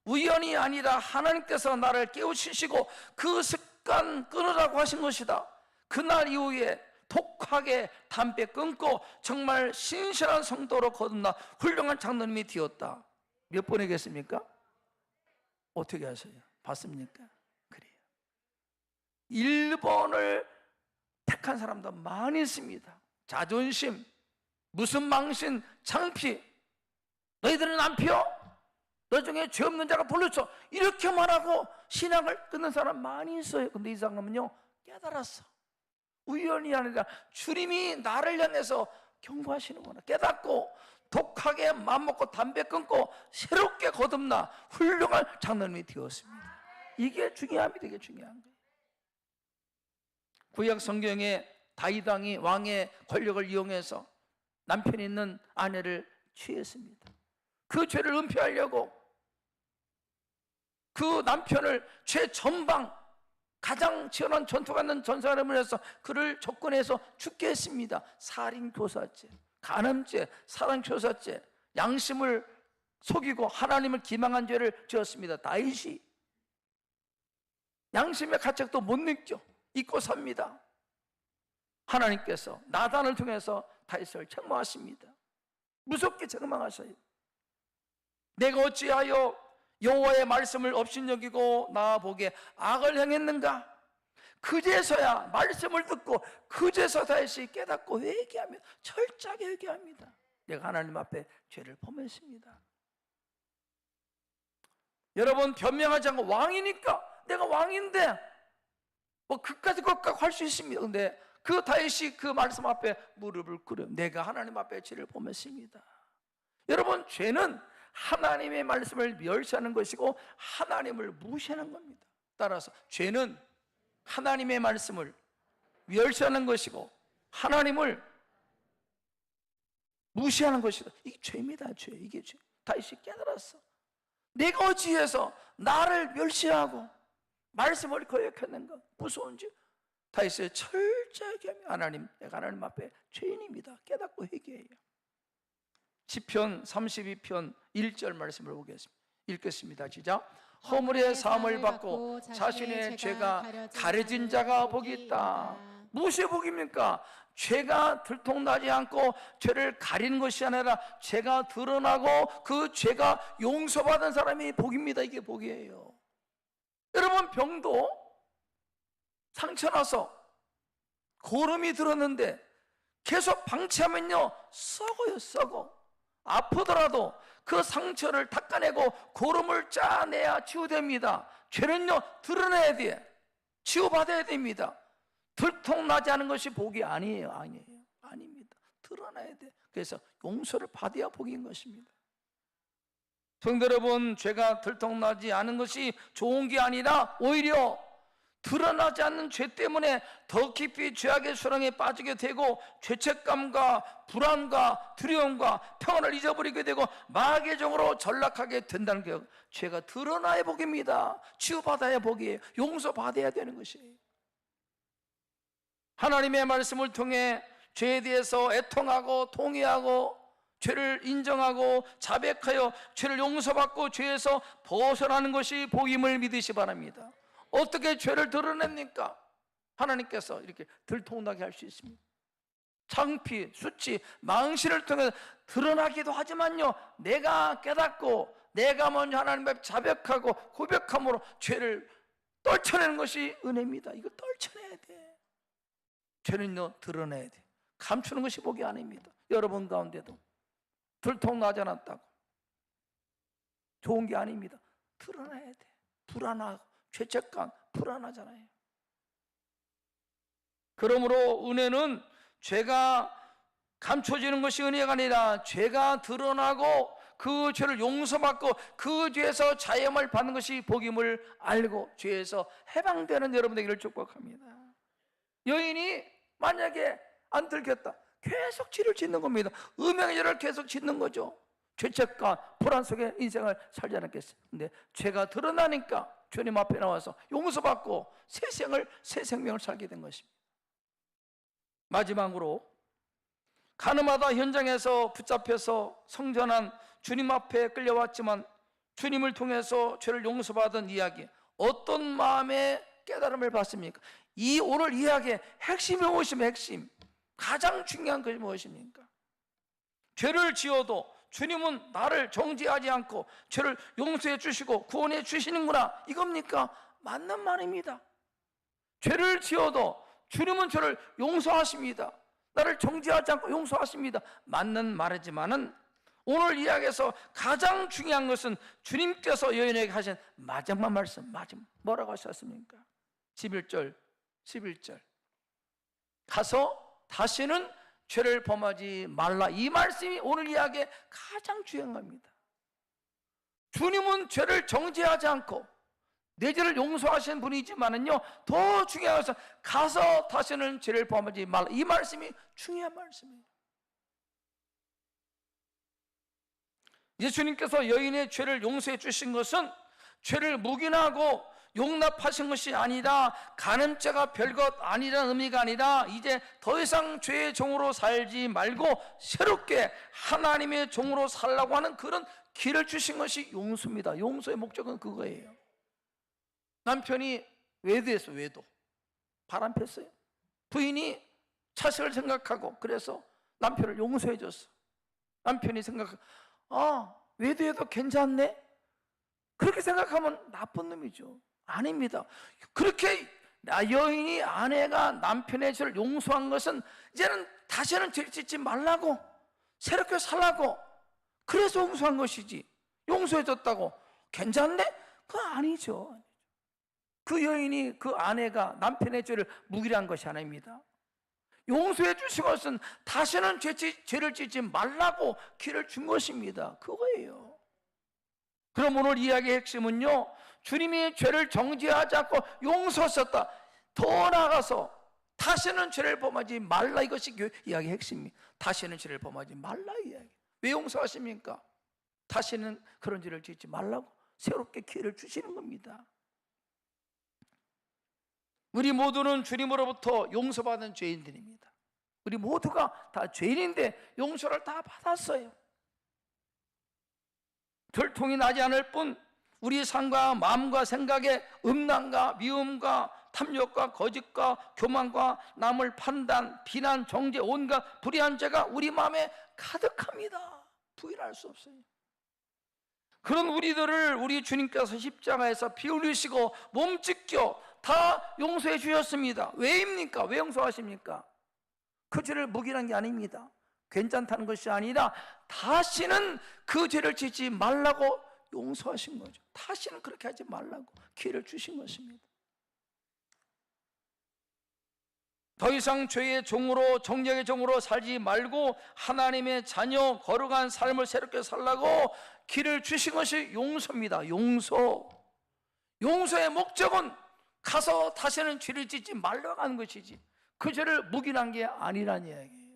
우연이 아니라 하나님께서 나를 깨우치시고 그 습관 끊으라고 하신 것이다. 그날 이후에 독하게 담배 끊고 정말 신실한 성도로 거듭나 훌륭한 장로님이 되었다. 몇 번이겠습니까? 어떻게 하세요? 봤습니까? 그래요. 1번을 택한 사람도 많이 있습니다. 자존심, 무슨 망신, 창피, 너희들은 안 피워? 너 중에 죄 없는 자가 불러쳐. 이렇게 말하고 신앙을 끊는 사람 많이 있어요. 근데 이 사람은요 깨달았어. 우연이 아니라 주님이 나를 향해서 경고하시는구나 깨닫고 독하게 맘먹고 담배 끊고 새롭게 거듭나 훌륭한 장로님이 되었습니다. 이게 중요합니다. 이게 중요한 거예요. 구약 성경에 다윗 왕이 왕의 권력을 이용해서 남편이 있는 아내를 취했습니다. 그 죄를 은폐하려고 그 남편을 최전방 가장 치열한 전투가 있는 전사람을 해서 그를 접근해서 죽게 했습니다. 살인교사죄, 간음죄, 사랑교사죄, 양심을 속이고 하나님을 기망한 죄를 지었습니다. 다윗이 양심의 가책도 못 느껴 잊고 삽니다. 하나님께서 나단을 통해서 다윗을 책망하십니다. 무섭게 책망하셔요. 내가 어찌하여 여호와의 말씀을 업신여기고 나보게 악을 행했는가? 그제서야 말씀을 듣고 그제서 다윗이 깨닫고 회개하며 철저하게 회개합니다. 내가 하나님 앞에 죄를 범했습니다. 여러분 변명하지 않고 왕이니까 내가 왕인데 뭐 그까지 것까지 할 수 있습니다. 근데 그 다윗이 그 말씀 앞에 무릎을 꿇어 내가 하나님 앞에 죄를 범했습니다. 여러분 죄는 하나님의 말씀을 멸시하는 것이고 하나님을 무시하는 겁니다. 따라서 죄는 하나님의 말씀을 멸시하는 것이고 하나님을 무시하는 것이다. 이게 죄입니다. 죄. 이게 죄. 다윗이 깨달았어. 내가 어찌해서 나를 멸시하고 말씀을 거역했는가? 무서운지 다윗이 철저하게 하며 하나님, 내가 하나님 앞에 죄인입니다. 깨닫고 회개해요. 시편 32편 1절 말씀을 보겠습니다. 읽겠습니다. 시작. 허물의 사함을 받고 자신의 죄가 가려진 자가 복이 있다. 무엇이 복입니까? 죄가 들통나지 않고 죄를 가리는 것이 아니라 죄가 드러나고 그 죄가 용서받은 사람이 복입니다. 이게 복이에요. 여러분, 병도 상처나서 고름이 들었는데 계속 방치하면요 썩어요. 썩어. 아프더라도 그 상처를 닦아내고 고름을 짜내야 치유됩니다. 죄는요 드러내야 돼. 치유받아야 됩니다. 들통나지 않은 것이 복이 아니에요. 아닙니다. 드러나야 돼. 그래서 용서를 받아야 복인 것입니다. 성도 여러분, 죄가 들통나지 않은 것이 좋은 게 아니라 오히려 드러나지 않는 죄 때문에 더 깊이 죄악의 수렁에 빠지게 되고 죄책감과 불안과 두려움과 평안을 잊어버리게 되고 마귀의 종으로 전락하게 된다는 게 죄가 드러나야 복입니다. 치유받아야 복이에요. 용서받아야 되는 것이에요. 하나님의 말씀을 통해 죄에 대해서 애통하고 통회하고 죄를 인정하고 자백하여 죄를 용서받고 죄에서 벗어나는 것이 복임을 믿으시 바랍니다. 어떻게 죄를 드러냅니까? 하나님께서 이렇게 들통나게 할 수 있습니다. 창피, 수치, 망신을 통해 드러나기도 하지만요, 내가 깨닫고 내가 먼저 하나님 앞에 자백하고 고백함으로 죄를 떨쳐내는 것이 은혜입니다. 이거 떨쳐내야 돼. 죄는요 드러내야 돼. 감추는 것이 복이 아닙니다. 여러분 가운데도 들통나지 않았다고 좋은 게 아닙니다. 드러내야 돼. 불안하고 죄책감, 불안하잖아요. 그러므로 은혜는 죄가 감춰지는 것이 은혜가 아니라 죄가 드러나고 그 죄를 용서받고 그 죄에서 자유함을 받는 것이 복임을 알고 죄에서 해방되는 여러분 되기를 축복합니다. 여인이 만약에 안 들켰다, 계속 죄를 짓는 겁니다. 음행의 죄를 계속 짓는 거죠. 죄책감, 불안 속에 인생을 살지 않았겠어요. 근데 죄가 드러나니까 주님 앞에 나와서 용서받고 새 생명을 살게 된 것입니다. 마지막으로 가늠하다 현장에서 붙잡혀서 성전한 주님 앞에 끌려왔지만 주님을 통해서 죄를 용서받은 이야기, 어떤 마음의 깨달음을 받습니까? 이 오늘 이야기의 핵심이 무엇입니까? 핵심, 가장 중요한 것이 무엇입니까? 죄를 지어도 주님은 나를 정죄하지 않고 죄를 용서해 주시고 구원해 주시는구나, 이겁니까? 맞는 말입니다. 죄를 지어도 주님은 저를 용서하십니다. 나를 정죄하지 않고 용서하십니다. 맞는 말이지만은 오늘 이야기에서 가장 중요한 것은 주님께서 여인에게 하신 마지막 말씀, 뭐라고 하셨습니까? 11절 가서 다시는 죄를 범하지 말라. 이 말씀이 오늘 이야기의 가장 중요한 겁니다. 주님은 죄를 정죄하지 않고 내 죄를 용서하시는 분이지만은요, 더 중요한 것은 가서 다시는 죄를 범하지 말라. 이 말씀이 중요한 말씀이에요. 예수님께서 여인의 죄를 용서해 주신 것은 죄를 묵인하고 용납하신 것이 아니라 간음죄가 별것 아니라는 의미가 아니라 이제 더 이상 죄의 종으로 살지 말고 새롭게 하나님의 종으로 살라고 하는 그런 길을 주신 것이 용서입니다. 용서의 목적은 그거예요. 남편이 외도했어. 외도 바람 폈어요. 부인이 자식을 생각하고 그래서 남편을 용서해 줬어. 남편이 생각하고 외도해도 괜찮네? 그렇게 생각하면 나쁜 놈이죠. 아닙니다. 그렇게 여인이 아내가 남편의 죄를 용서한 것은 이제는 다시는 죄를 짓지 말라고, 새롭게 살라고, 그래서 용서한 것이지, 용서해 줬다고 괜찮네? 그거 아니죠. 그 여인이, 그 아내가 남편의 죄를 묵인한 것이 아닙니다. 용서해 주신 것은 다시는 죄를 짓지 말라고 길을 준 것입니다. 그거예요. 그럼 오늘 이야기의 핵심은요, 주님이 죄를 정죄하지 않고 용서하셨다. 더 나아가서 다시는 죄를 범하지 말라, 이것이 이야기의 핵심입니다. 다시는 죄를 범하지 말라 이야기. 왜 용서하십니까? 다시는 그런 죄를 짓지 말라고 새롭게 기회를 주시는 겁니다. 우리 모두는 주님으로부터 용서받은 죄인들입니다. 우리 모두가 다 죄인인데 용서를 다 받았어요. 결통이 나지 않을 뿐 우리 삶과 마음과 생각에 음란과 미움과 탐욕과 거짓과 교만과 남을 판단, 비난, 정죄, 온갖 불의한 죄가 우리 마음에 가득합니다. 부인할 수 없어요. 그런 우리들을 우리 주님께서 십자가에서 피 흘리시고 몸 찢겨 다 용서해 주셨습니다. 왜입니까? 왜 용서하십니까? 그 죄를 묵인한 게 아닙니다. 괜찮다는 것이 아니라 다시는 그 죄를 짓지 말라고 용서하신 거죠. 다시는 그렇게 하지 말라고 기회를 주신 것입니다. 더 이상 죄의 종으로, 정죄의 종으로 살지 말고 하나님의 자녀, 거룩한 삶을 새롭게 살라고 길을 주신 것이 용서입니다. 용서. 용서의 목적은 가서 다시는 죄를 짓지 말라고 하는 것이지 그 죄를 묵인한 게 아니란 이야기예요.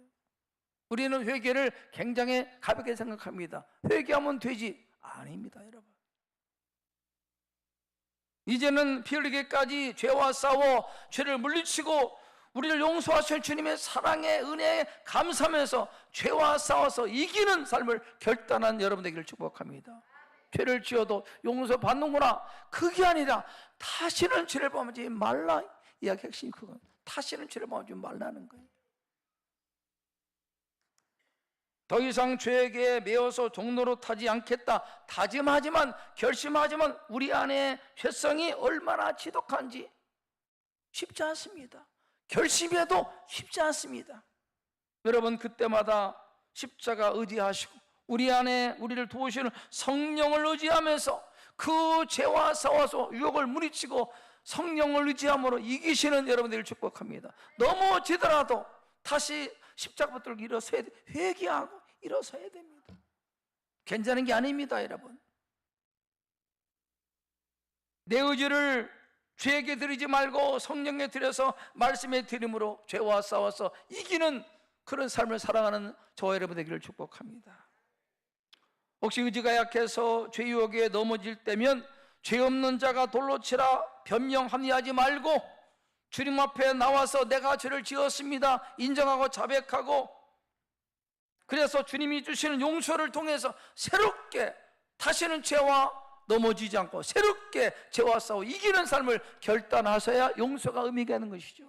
우리는 회개를 굉장히 가볍게 생각합니다. 회개하면 되지. 아닙니다, 여러분. 이제는 피 흘리기까지 죄와 싸워 죄를 물리치고 우리를 용서하신 주님의 사랑의 은혜에 감사하면서 죄와 싸워서 이기는 삶을 결단한 여러분 되기를 축복합니다. 죄를 지어도 용서받는구나. 그게 아니라 다시는 죄를 범하지 말라. 이야기 핵심이 그건 다시는 죄를 범하지 말라는 거예요. 더 이상 죄에게 매어서 종로로 타지 않겠다 다짐하지만 결심하지만 우리 안에 죄성이 얼마나 지독한지 쉽지 않습니다. 결심해도 쉽지 않습니다. 여러분 그때마다 십자가 의지하시고 우리 안에 우리를 도우시는 성령을 의지하면서 그 죄와 싸워서 유혹을 물리치고 성령을 의지함으로 이기시는 여러분들을 축복합니다. 넘어지더라도 다시 십자가 붙들고 일어서야 돼. 회개하고 일어서야 됩니다. 괜찮은 게 아닙니다, 여러분. 내 의지를 죄에게 드리지 말고 성령에 드려서 말씀에 드림으로 죄와 싸워서 이기는 그런 삶을 살아가는 저와 여러분 되기를 축복합니다. 혹시 의지가 약해서 죄 유혹에 넘어질 때면 죄 없는 자가 돌로 치라 변명 합리하지 말고 주님 앞에 나와서 내가 죄를 지었습니다 인정하고 자백하고 그래서 주님이 주시는 용서를 통해서 새롭게 다시는 죄와 넘어지지 않고 새롭게 죄와 싸워 이기는 삶을 결단하셔야 용서가 의미가 있는 것이죠.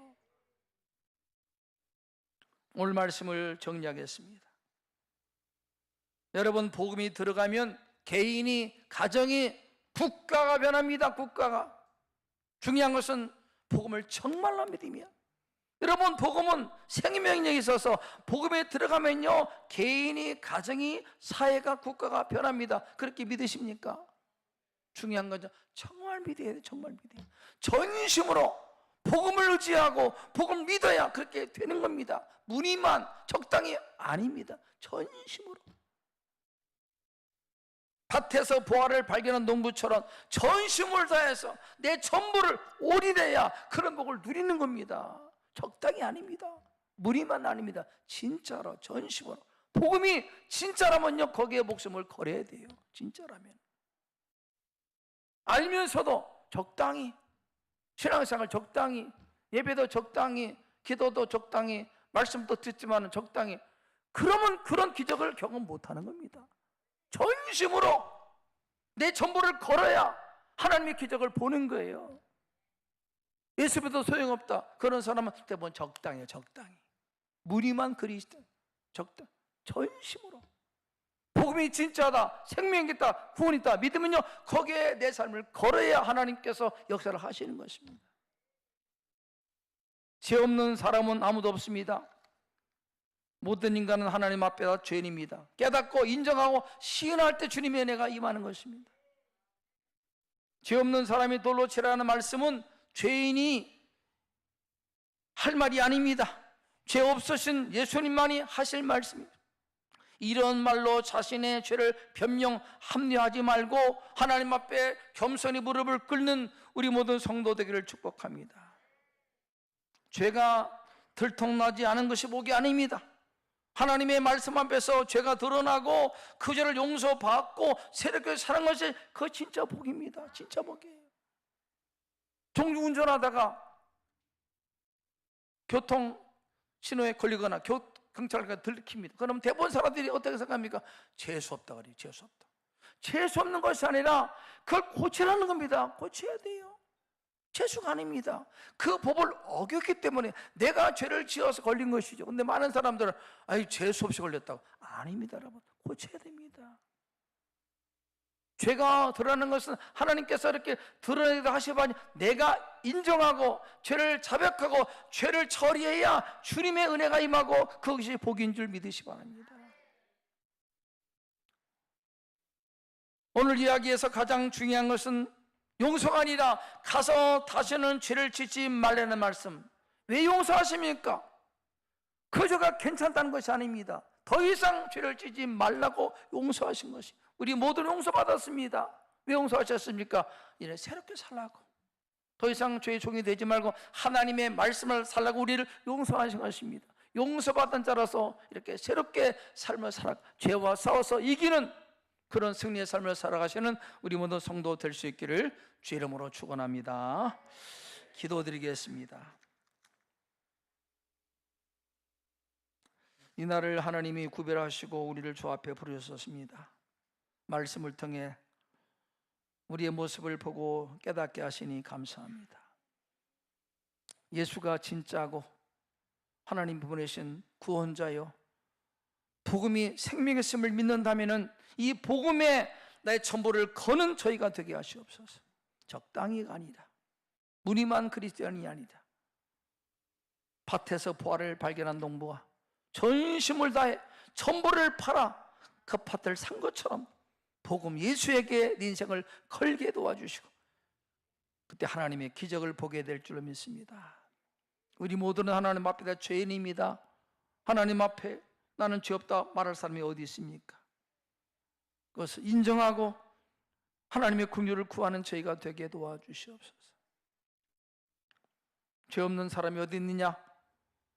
오늘 말씀을 정리하겠습니다. 여러분 복음이 들어가면 개인이 가정이 국가가 변합니다. 국가가 중요한 것은 복음을 정말로 믿으면 여러분 복음은 생명력이 있어서 복음에 들어가면요 개인이 가정이 사회가 국가가 변합니다. 그렇게 믿으십니까? 중요한 거죠. 정말 믿어야 돼요. 정말 믿어야 돼요. 전심으로 복음을 의지하고 복음을 믿어야 그렇게 되는 겁니다. 무늬만 적당히 아닙니다. 전심으로 밭에서 보화를 발견한 농부처럼 전심을 다해서 내 전부를 올인해야 그런 복을 누리는 겁니다. 적당히 아닙니다. 무리만 아닙니다. 진짜로 전심으로 복음이 진짜라면요 거기에 목숨을 걸어야 돼요. 진짜라면 알면서도 적당히 신앙생활 적당히 예배도 적당히 기도도 적당히 말씀도 듣지만 적당히 그러면 그런 기적을 경험 못하는 겁니다. 전심으로 내 전부를 걸어야 하나님의 기적을 보는 거예요. 예수 믿어도 소용없다 그런 사람은 대부분 적당해요. 적당히 무리만 그리스도 적당 전심으로 복음이 진짜다 생명이 있다 구원이 있다 믿으면요 거기에 내 삶을 걸어야 하나님께서 역사를 하시는 것입니다. 죄 없는 사람은 아무도 없습니다. 모든 인간은 하나님 앞에 다 죄인입니다. 깨닫고 인정하고 시인할 때 주님의 은혜가 임하는 것입니다. 죄 없는 사람이 돌로 치라는 말씀은 죄인이 할 말이 아닙니다. 죄 없으신 예수님만이 하실 말씀입니다. 이런 말로 자신의 죄를 변명 합리하지 말고 하나님 앞에 겸손히 무릎을 꿇는 우리 모든 성도 되기를 축복합니다. 죄가 들통나지 않은 것이 복이 아닙니다. 하나님의 말씀 앞에서 죄가 드러나고 그 죄를 용서받고 새롭게 사는 것이 그 진짜 복입니다. 진짜 복이에요. 종주 운전하다가 교통 신호에 걸리거나 경찰과 들킵니다. 그럼 대부분 사람들이 어떻게 생각합니까? 재수 없다 그래요. 재수 없다. 재수 없는 것이 아니라 그걸 고치라는 겁니다. 고쳐야 돼요. 재수가 아닙니다. 그 법을 어겼기 때문에 내가 죄를 지어서 걸린 것이죠. 근데 많은 사람들은 재수 없이 걸렸다고. 아닙니다, 여러분. 고쳐야 됩니다. 죄가 드러나는 것은 하나님께서 이렇게 드러내기도 하시지만 내가 인정하고 죄를 자백하고 죄를 처리해야 주님의 은혜가 임하고 그것이 복인 줄 믿으시 바랍니다. 오늘 이야기에서 가장 중요한 것은 용서가 아니라 가서 다시는 죄를 짓지 말라는 말씀. 왜 용서하십니까? 그 죄가 괜찮다는 것이 아닙니다. 더 이상 죄를 짓지 말라고 용서하신 것이. 우리 모두 용서받았습니다. 왜 용서하셨습니까? 이제 새롭게 살라고. 더 이상 죄의 종이 되지 말고 하나님의 말씀을 살라고 우리를 용서하신 것입니다. 용서받은 자라서 이렇게 새롭게 삶을 살아 죄와 싸워서 이기는 그런 승리의 삶을 살아가시는 우리 모든 성도 될 수 있기를 주의 이름으로 축원합니다. 기도드리겠습니다. 이날을 하나님이 구별하시고 우리를 주 앞에 부르셨습니다. 말씀을 통해 우리의 모습을 보고 깨닫게 하시니 감사합니다. 예수가 진짜고 하나님 보내신 구원자요, 복음이 생명이었음을 믿는다면 이 복음에 나의 전부를 거는 저희가 되게 하시옵소서. 적당히가 아니라 무늬만 그리스도인이 아니다. 밭에서 보화를 발견한 농부가 전심을 다해 전부를 팔아 그 밭을 산 것처럼 복음 예수에게 네 인생을 걸게 도와주시고 그때 하나님의 기적을 보게 될 줄로 믿습니다. 우리 모두는 하나님 앞에 죄인입니다. 하나님 앞에 나는 죄 없다 말할 사람이 어디 있습니까? 그것을 인정하고 하나님의 긍휼을 구하는 저희가 되게 도와주시옵소서. 죄 없는 사람이 어디 있느냐?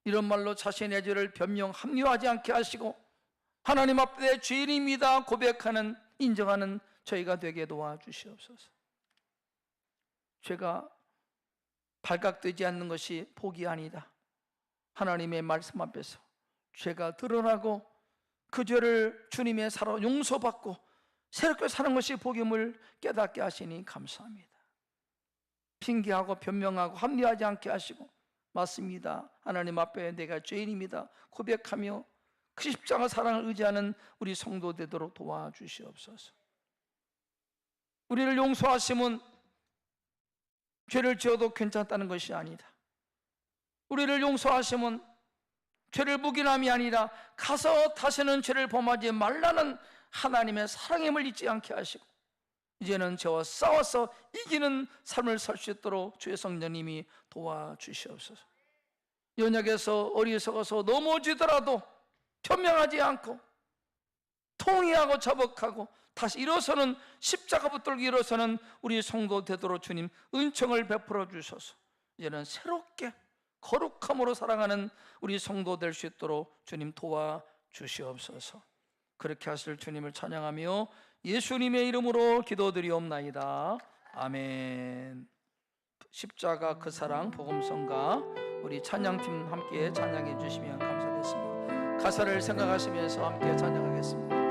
이런 말로 자신의 죄를 변명 합리화하지 않게 하시고 하나님 앞에 죄인입니다 고백하는 인정하는 저희가 되게 도와주시옵소서. 죄가 발각되지 않는 것이 복이 아니다. 하나님의 말씀 앞에서 죄가 드러나고 그 죄를 주님의 사로 용서받고 새롭게 사는 것이 복임을 깨닫게 하시니 감사합니다. 핑계하고 변명하고 합리하지 않게 하시고 맞습니다. 하나님 앞에 내가 죄인입니다 고백하며 그 십자가 사랑을 의지하는 우리 성도 되도록 도와주시옵소서. 우리를 용서하시면 죄를 지어도 괜찮다는 것이 아니다. 우리를 용서하시면 죄를 묵인함이 아니라 가서 다시는 죄를 범하지 말라는 하나님의 사랑임을 잊지 않게 하시고 이제는 죄와 싸워서 이기는 삶을 살 수 있도록 주의 성령님이 도와주시옵소서. 연약해서 어리석어서 넘어지더라도 변명하지 않고 통회하고 자복하고 다시 일어서는 십자가 붙들고 일어서는 우리 성도 되도록 주님 은총을 베풀어 주셔서 이제는 새롭게 거룩함으로 살아가는 우리 성도 될 수 있도록 주님 도와주시옵소서. 그렇게 하실 주님을 찬양하며 예수님의 이름으로 기도드리옵나이다. 아멘. 십자가 그 사랑 복음성가 우리 찬양팀 함께 찬양해 주시면 감사하겠습니다. 가사를 생각하시면서 함께 찬양하겠습니다.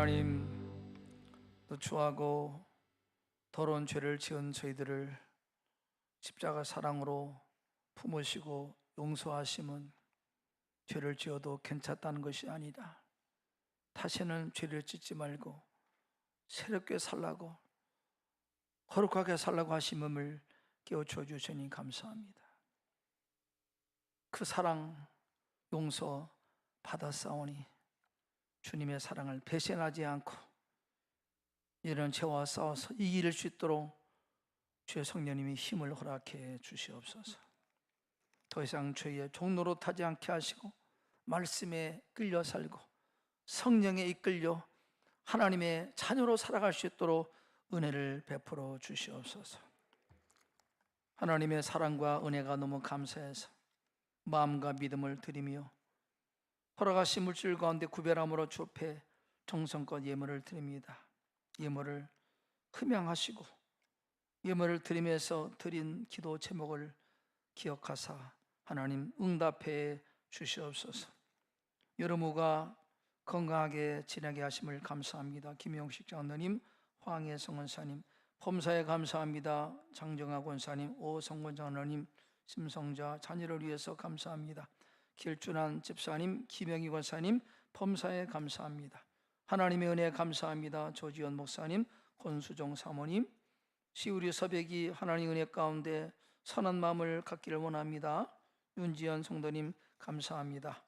하나님, 또 추하고 더러운 죄를 지은 저희들을 십자가 사랑으로 품으시고 용서하심은 죄를 지어도 괜찮다는 것이 아니다. 다시는 죄를 짓지 말고 새롭게 살라고, 거룩하게 살라고 하심을 깨우쳐 주시니 감사합니다. 그 사랑, 용서 받았사오니 주님의 사랑을 배신하지 않고 이런 죄와 싸워서 이길 수 있도록 주의 성령님이 힘을 허락해 주시옵소서. 더 이상 죄의 종로로 타지 않게 하시고 말씀에 끌려 살고 성령에 이끌려 하나님의 자녀로 살아갈 수 있도록 은혜를 베풀어 주시옵소서. 하나님의 사랑과 은혜가 너무 감사해서 마음과 믿음을 드리며 허락하신 물질 가운데 구별함으로 주 앞에 정성껏 예물을 드립니다. 예물을 흠양하시고 예물을 드리면서 드린 기도 제목을 기억하사 하나님 응답해 주시옵소서. 여러모가 건강하게 지내게 하심을 감사합니다. 김영식 장로님, 황혜성 원사님, 범사에 감사합니다. 장정학 원사님, 오성권 장로님, 심성자 자녀를 위해서 감사합니다. 길준한 집사님, 김영희 권사님, 범사에 감사합니다. 하나님의 은혜에 감사합니다. 조지현 목사님, 권수정 사모님, 시우리 서백이 하나님의 은혜 가운데 선한 마음을 갖기를 원합니다. 윤지연 성도님 감사합니다.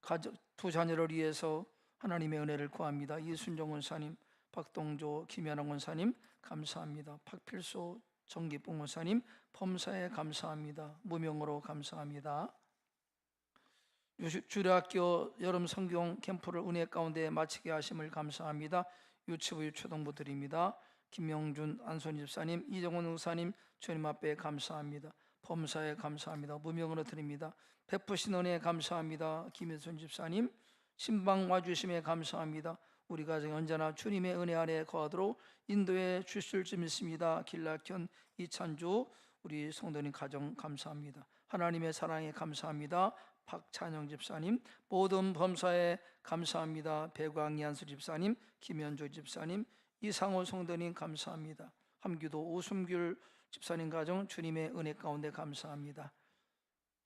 가족 두 자녀를 위해서 하나님의 은혜를 구합니다. 이순정 원사님, 박동조, 김현영 원사님 감사합니다. 박필소, 정기봉 원사님 범사에 감사합니다. 무명으로 감사합니다. 주례학교 여름 성경 캠프를 은혜 가운데 마치게 하심을 감사합니다. 유치부 유초등부 드립니다. 김명준 안손 집사님, 이정원 의사님 주님 앞에 감사합니다. 범사에 감사합니다. 무명으로 드립니다. 베푸신 은혜에 감사합니다. 김혜순 집사님, 신방 와주심에 감사합니다. 우리 가정이 언제나 주님의 은혜 아래 거하도록 인도해 주실 줄 믿습니다. 길락현 이찬주 우리 성도님 가정 감사합니다. 하나님의 사랑에 감사합니다. 박찬영 집사님, 모든 범사에 감사합니다. 배광희 안수 집사님, 김현조 집사님, 이상호 성도님 감사합니다. 함기도 오순귤 집사님 가정 주님의 은혜 가운데 감사합니다.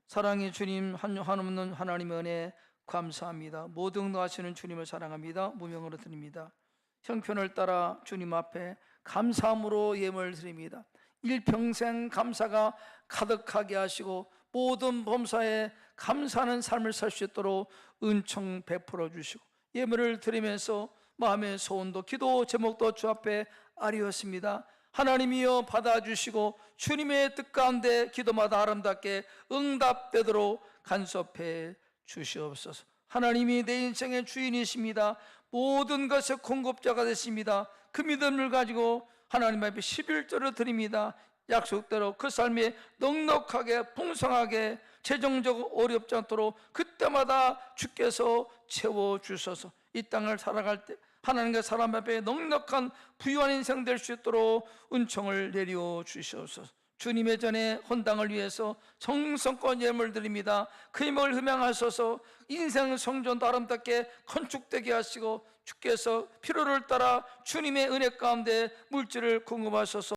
사랑의 주님, 한없는 하나님의 은혜 감사합니다. 모든 노하시는 주님을 사랑합니다. 무명으로 드립니다. 형편을 따라 주님 앞에 감사함으로 예물을 드립니다. 일평생 감사가 가득하게 하시고 모든 범사에 감사하는 삶을 살 수 있도록 은총 베풀어 주시고 예물을 드리면서 마음의 소원도 기도 제목도 주 앞에 아뢰었습니다. 하나님이여 받아주시고 주님의 뜻 가운데 기도마다 아름답게 응답되도록 간섭해 주시옵소서. 하나님이 내 인생의 주인이십니다. 모든 것의 공급자가 되십니다. 그 믿음을 가지고 하나님 앞에 11조를 드립니다. 약속대로 그 삶이 넉넉하게 풍성하게 재정적으로 어렵지 않도록 그때마다 주께서 채워주셔서 이 땅을 살아갈 때 하나님과 사람 앞에 넉넉한 부유한 인생 될 수 있도록 은총을 내려 주시옵소서. 주님의 전에 헌당을 위해서 정성껏 예물 드립니다. 그 힘을 흠양하셔서 인생 성전도 아름답게 건축되게 하시고 주께서 필요를 따라 주님의 은혜 가운데 물질을 공급하셔서